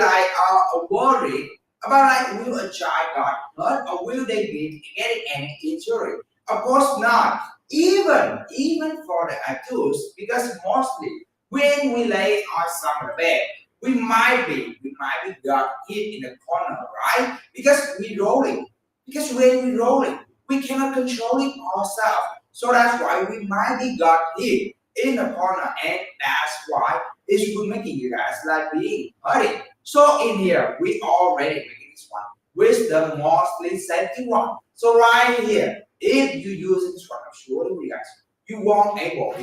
worried about will a child got hurt or will they be getting any injury? Of course not. Even for the adults, because mostly when we lay on some of the bed, we might be got hit in the corner, right? Because we rolling. Because when we rolling, we cannot control it ourselves. So that's why we might be got hit in the corner, and that's why it's good making you guys like being hurting. So in here, we already making this one with the mostly safety one. So right here, if you use this one, I'm sure you guys, you won't able to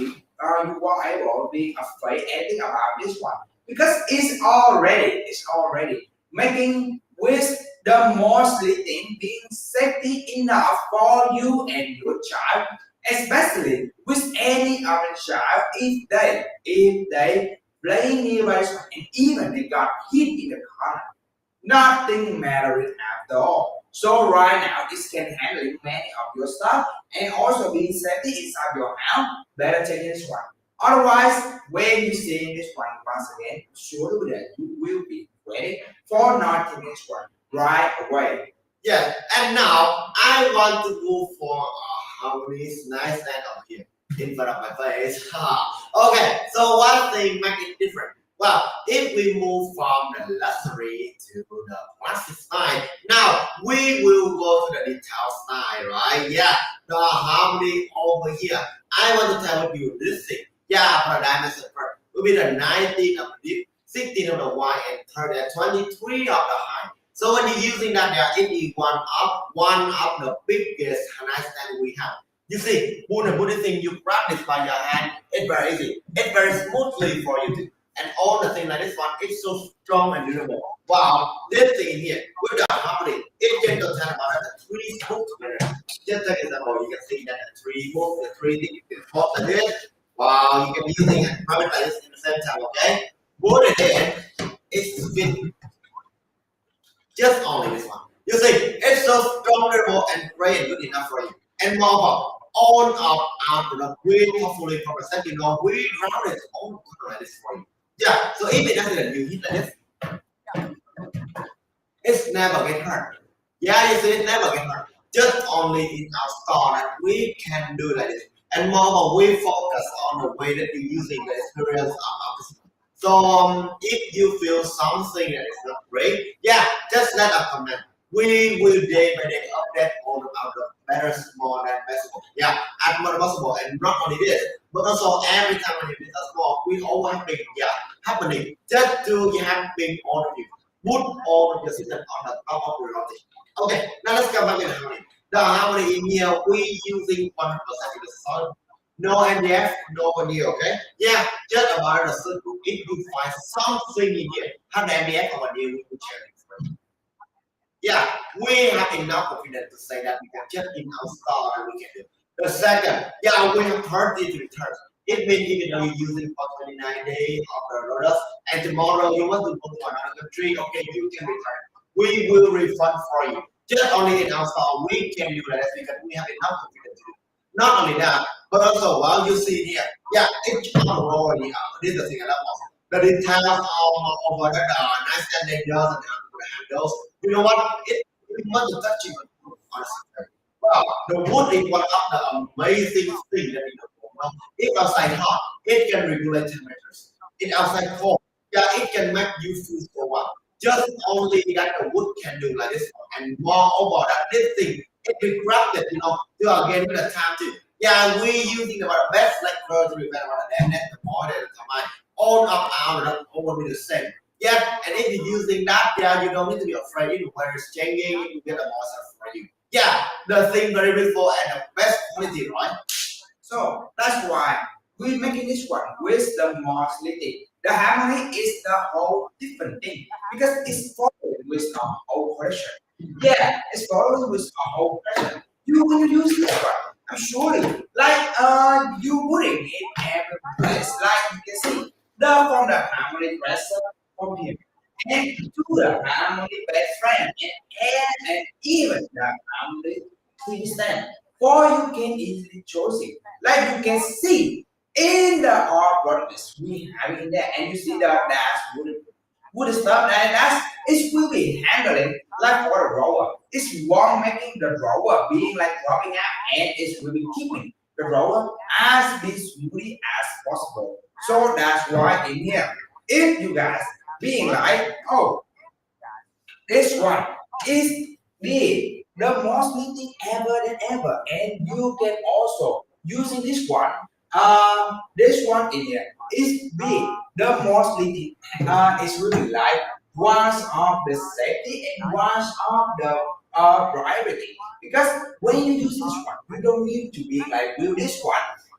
be afraid anything about this one because it's already making with the mostly thing being safety enough for you and your child, especially with any other child if they play nearby and even they got hit in the corner. Nothing matters after all. So right now this can handle many of your stuff and also being safety inside your house. Better take this one. Otherwise, when you see this one once again, surely that you will be ready for not taking this one right away. Yeah, and now I want to go for Harmony's nice stand up here in front of my face. Okay, so one thing make it different. Well, if we move from the luxury to the classic style, now we will go to the detail style, right? Yeah, the Harmony over here. I want to tell you this thing. Yeah, paradigm is will be the 19 of the deep, 16 of the wide, and 30 and 23 of the high. So when you're using that, there is one of the biggest handstand we have. You see, when the thing you practice by your hand, it's very easy. It's very smoothly for you to. And all the things like this one, it's so strong and durable. Wow, this thing here, with the harmony, it can tell about the three smooth together. Just take example, you can see that the three move, the three things, you can pop like this. Wow, you can be using it like this in the same time, okay? More than that, it's fit. Just only this one. You see, it's so strong, durable, and great and good enough for you. And more about all of our product, we hopefully from a second, we round it all like this for you. Yeah, so if it doesn't you hit like this, it's never get hurt. Yeah, you see, it never get hurt. Just only in our store that we can do like this. And more, we focus on the way that you're using the experience of our customer. So if you feel something that is not great, yeah, just let us comment. We will day by day update all about the better, more than possible. Yeah, as much as possible. And not only this, but also every time when you visit us more, we always been happening just to having all of you. Put all of your system on the top of your rotation. Okay, now let's come back to the harmony. The harmony in here, we using 100% in the solid. No NDF, no new, okay? Yeah, just about the circle. If you find something in here, have the NDF or new, we will check it for you. Yeah, we have enough confidence to say that we can check in our store and we can do. The second, yeah, we have 30 returns. It means even though you're using for 29 days of the orders and tomorrow you want to go to another country, okay, you can return. We will refund for you. Just only in our store, we can do that because we have enough confidence to do. Not only that, but also while you see here, yeah, each on the roll, this is the thing I love most. The details all over the nice and they does and the handles. You know what? It must touch you honestly. Wow, the wood is one of the amazing things that we know. If outside hot, it can regulate temperatures. If outside cold, yeah, it can make you feel so well. Just only that the wood can do like this, and moreover that this thing it regrafted, to again with the time too. Yeah, we using the best like to prevent the more than the all of our all will be the same. Yeah, and if you're using that, yeah, you don't need to be afraid if whether it's changing, you get a more stuff for you. Yeah, the thing very beautiful and the best quality, right? So that's why we're making this one with the mortality. The harmony is the whole different thing because it's following with a whole question. Yeah, it's following with a whole question. You will use this one. I'm sure you putting it every place. Like you can see the from the harmony dresser from here and to the harmony best friend and even the harmony TV stand. Or you can easily choose it. Like you can see in the art brightness we have in there, and you see that that's wood stuff, and that's it will be handling like for the drawer. It's one making the drawer being like dropping out, and it will be keeping the drawer as be smoothly as possible. So that's why in here, if you guys being like, oh, this one is big, the most meeting ever than ever, and you can also using this one. This one in here is big. The most meeting is really like one's of the safety and one's of the priority. Because when you use this one, you don't need to be like with this one,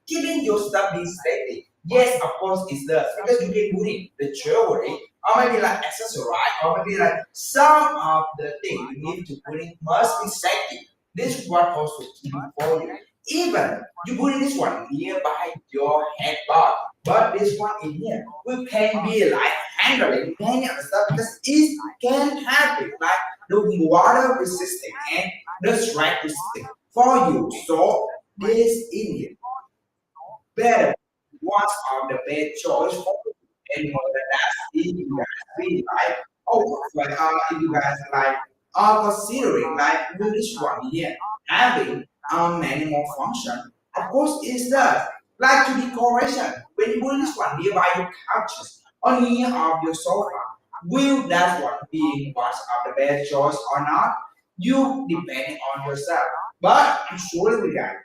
keeping your stuff being safety. Yes, of course, it does because you can put in the jewelry or maybe like accessory, or maybe like some of the thing you need to put in must be safety. This one also keep for you. Even you put in this one nearby your headboard, but this one in here we can be like handling many other stuff because it can have it like the water resistant and the strike resistant for you. So this in here better what's of the best choice for you. And for the last if you guys really like if you guys like are considering like with this one here having many more function. Of course it does. Like to decoration. When you put this one nearby your couches or near of your sofa, will that one be one of the best choice or not? You depending on yourself. But I'm sure we got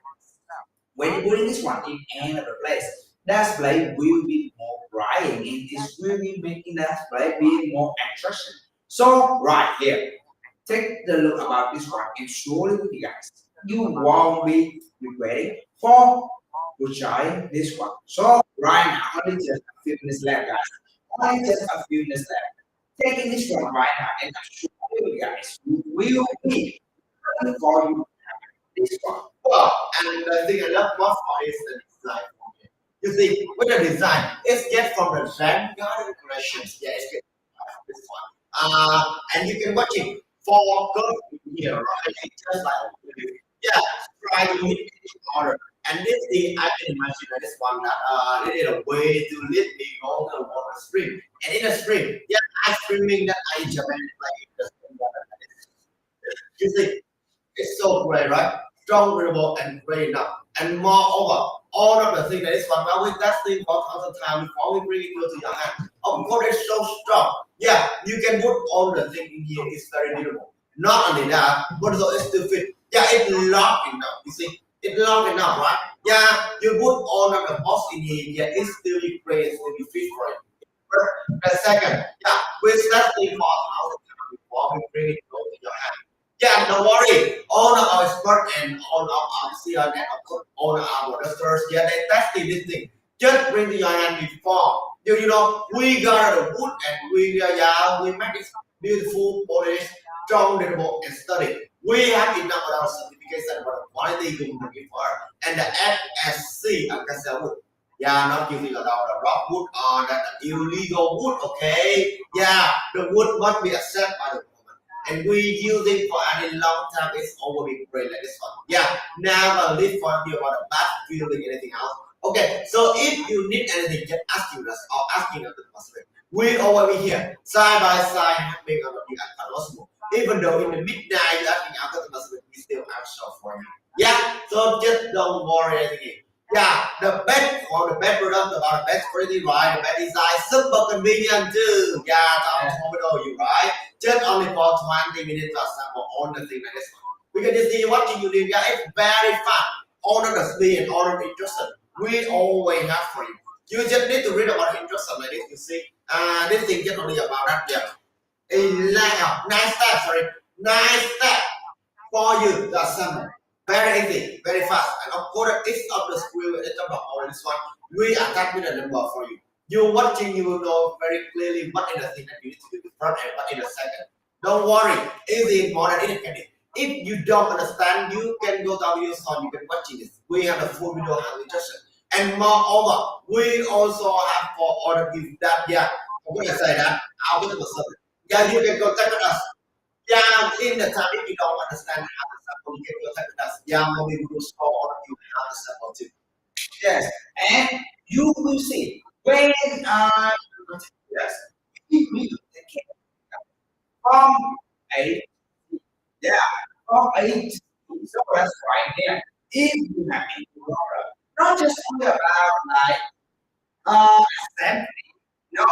when you put in this one in another place, that display will be more bright and it will be making that display be more attraction. So right here, take the look about this one and surely with you guys, you won't be regretting for trying this one. So right now, only just a few minutes left, guys. Only just a few minutes left. Taking this one right now, and I'm sure you guys will be ready for you this one. Well, and the thing I love most for is the design. You see, with the design, it's get from the Zen Garden collections. Yeah, it's get from this one. And you can watch it for good here, right? It's just like yeah, try to hit each order. And this thing I can imagine that this one that they did a way to let me go the water stream. And in the stream, yeah, I streaming that I Japan like the stream you see, it's so great, right? Strong, durable, and great enough. And moreover, all of the things that is one well with that thing for 1,000 times before we bring it to your hand. Of course, it's so strong. Yeah, you can put all the things in here. It's very durable. Not only that, but also it still fit. Yeah, it's locked enough. You see, it's locked enough, right? Yeah, you put all of the box in here. Yeah, it's still great. It's still fit for it. The second, yeah, with that thing for 1,000 times before we bring it to your hand. Yeah, don't worry. All of our experts and all of our CN and of course all of our doctors, yeah, they tested this thing. Just bring to your hand before. You know, we got the wood and we make it beautiful, polished, strong, durable, and sturdy. We have enough of our certification for the quality you looking for. And the FSC Acacia wood. Yeah, not using a lot of rock wood or that illegal wood, okay? Yeah, the wood must be accepted by the and we use it for any long time. It's over with great like this one. Yeah, never live for you about a bad feeling, anything else. Okay, so if you need anything, just asking us or asking us the possible. We always be here, side by side, helping out of you at possible. Even though in the midnight you're asking our customers, we still answer for you. Yeah, so just don't worry anything. Yeah, the best for the best product about the best quality, right? The best design, super convenient too. Yeah, I'm told you, right? Just only for 20 minutes or sample all the thing like this. We can just see watching you live. Yeah, it's very fun. All of the speed and all of the interesting. We always have for you. You just need to read about the interesting like this. You see, this thing just only about that. Yeah, nice step. Sorry, nice step for you to assemble. Very easy, very fast. And of course, each of the screw is of the all this one. We attach with a number for you. You watching, you will know very clearly what is the thing that you need to do in front and what in the second. Don't worry, easy, important, independent. If you don't understand, you can go down your song, you can watch this. We have a full video hand instruction. And moreover, we also have for order give that, yeah, I'm going to say that, I'll put it service. Yeah, you can contact us. Yeah, in the time if you don't understand how to sample, you can contact us. Yeah, maybe we will show all of you how to sample too. Yes, and you will see when yes, we need to take care from a yeah from a so that's right there. If you have any problem, not just only about like assembly, no,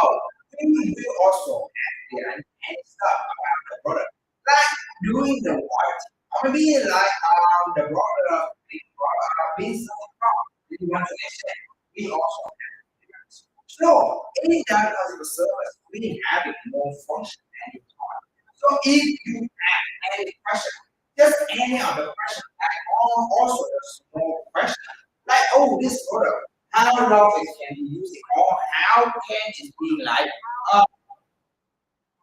we will also have here and stuff about the product, like doing the what, or maybe like the product, being something wrong. You want to extend, we also have. So in that customer service, we have more function than you thought. So if you have any question, just any other question, like also a small question, like this product, how long it can be used, or how can it be like uh,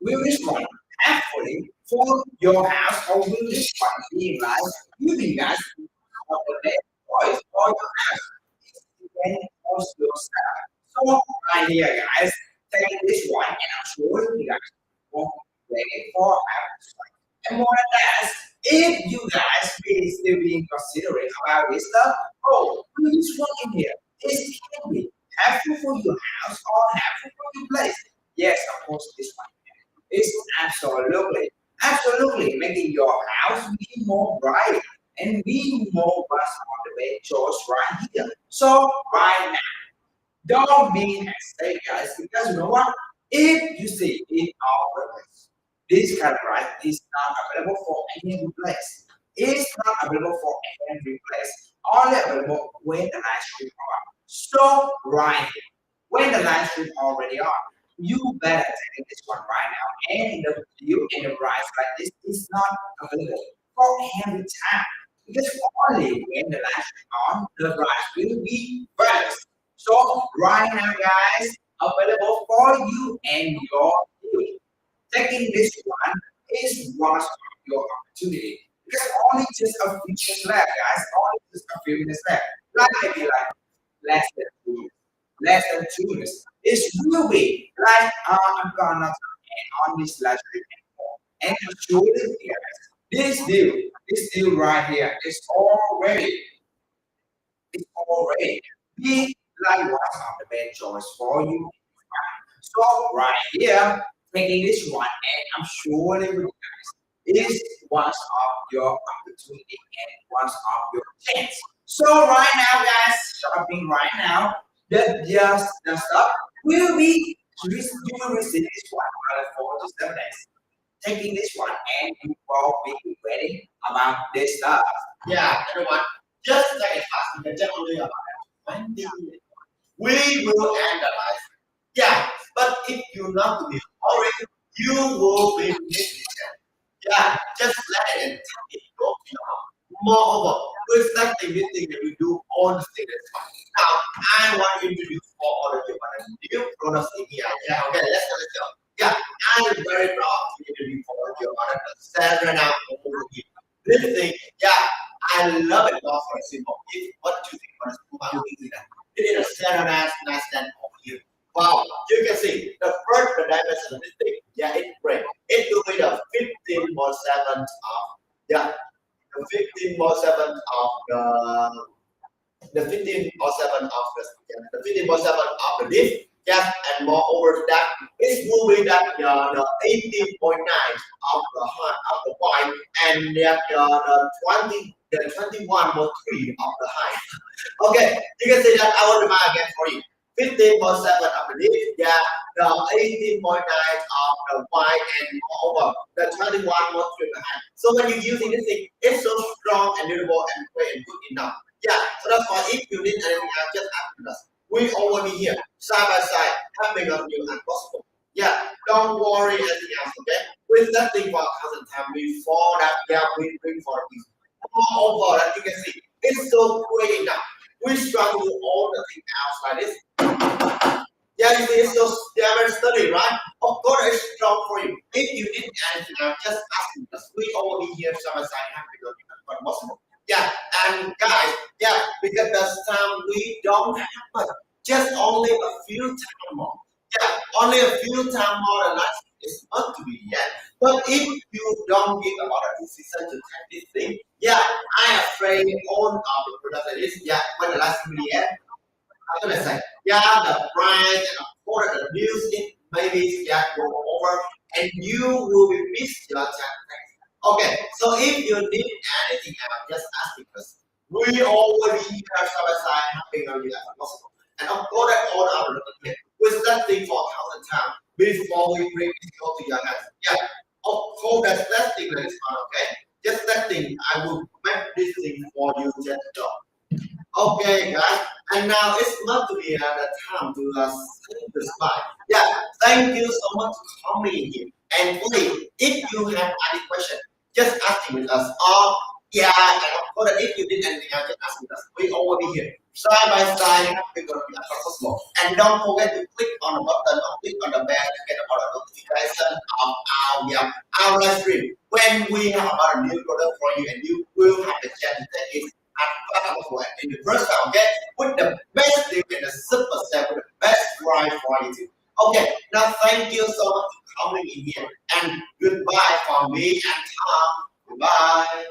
will this one actually for your house, or will this one be like you guys of the best choice for your house? It depends on yourself. So right here, guys, take this one, and I'm sure you guys will be ready for our. And more than that, if you guys really still being considerate about this stuff, this one in here, it can be helpful for your house or helpful for your place. Yes, of course, this one is absolutely making your house be more bright and be more bust on the bed choice right here. So right don't be hesitate, guys, because you know what? If you see in our place, this category is not available for any place. It's not available for any place. Only available when the live stream are. So right here, when the live stream already are, you better take this one right now. And the view and the price like this is not available for every time. Because only when the live stream on, the price will be valuable. So right now, guys, available for you and your view. Taking this one is one of your opportunity. Because only just a few minutes left, guys. Only just a few minutes left. Like maybe like less than 2 minutes. Less than 2 minutes. It's will be like I'm gonna end on this last trip anymore. And to show this guys, this deal right here is already be like one of the best choice for you. So right here, taking this one, and I'm sure that you guys is one of your opportunity and one of your chance. So right now, guys, shopping right now, the stuff will be you will receive this one by 4 to 7 days. Taking this one, and you will be ready about this stuff. Yeah, everyone, just take it fast. You can just only about 20 minutes. We will analyze. Yeah, but if you not to be hurry, you will be missing. Yeah, just let it and tap it go to your heart. Moreover, with that thing, this thing that we do all the things that's fine. Now, I want to introduce for all of you what a new products in here. Yeah, okay, let's go. Yeah, I'm very proud to introduce for all of you what a Serena over here. This thing, yeah, I love it all for a simple. If what you think for a simple, I'm looking at that. It is a Serena nice stand over here. Wow, you can see the first dimension of this thing. Yeah, it's great. It will be the 15/7 of yeah, the 15/7 of the 15/7 of the 15/7 of the disk. Yes, and moreover that it will be that the 18.9 of the height of the wide and that the 21/3 of the height. Okay, you can see that I will remind again for you. 15/7 of the disk, yeah, the 18.9 of the wide and moreover the 21/3 of the height. So when you're using this thing, it's so strong and durable and great and good enough. Yeah, so that's why if you need anything else, just ask us. We already here, side by side, helping us you as possible. Yeah, don't worry anything else, okay? With that thing for a thousand times before that, yeah, we bring for this. Moreover, as you can see, it's so great enough. We struggle with all the things else like this. Yeah, you see, it's so very sturdy, right? Of course, it's strong for you. If you need anything else, just ask me. Because we already here side by side, happy to you as possible. Yeah, and guys, yeah, because this time we don't have much, just only a few time more. Yeah, only a few time more than that is not to be yet. But if you don't give about a decision to take this thing, yeah, I am afraid all of the products that is, yeah, when the last video, I'm gonna say, yeah, the price and of course the music maybe yeah go over and you will be miss your chance. Okay, so if you need anything else, just ask because we already here side by side helping you as possible. And of course, that all our here. We're testing for 1,000 times before we bring this go to your hands. Yeah, of course, that's testing that is fine, okay? Just testing, I will make this thing for you just go. Okay, guys, and now it's not to be the time to say goodbye. Yeah, thank you so much for coming in here. And please, if you have any question, just ask with us. Or yeah, and of course, if you need anything else, just ask with us. We already here, side by side, we're gonna be as possible. And don't forget to click on the button or click on the bell to get about a notification of our live stream when we have about a new product for you, and you will have the chance to take it in the first time, okay? With the best deal and the super set with the best price for you. Okay, now thank you so much for coming in here and goodbye from me and Tom. Goodbye.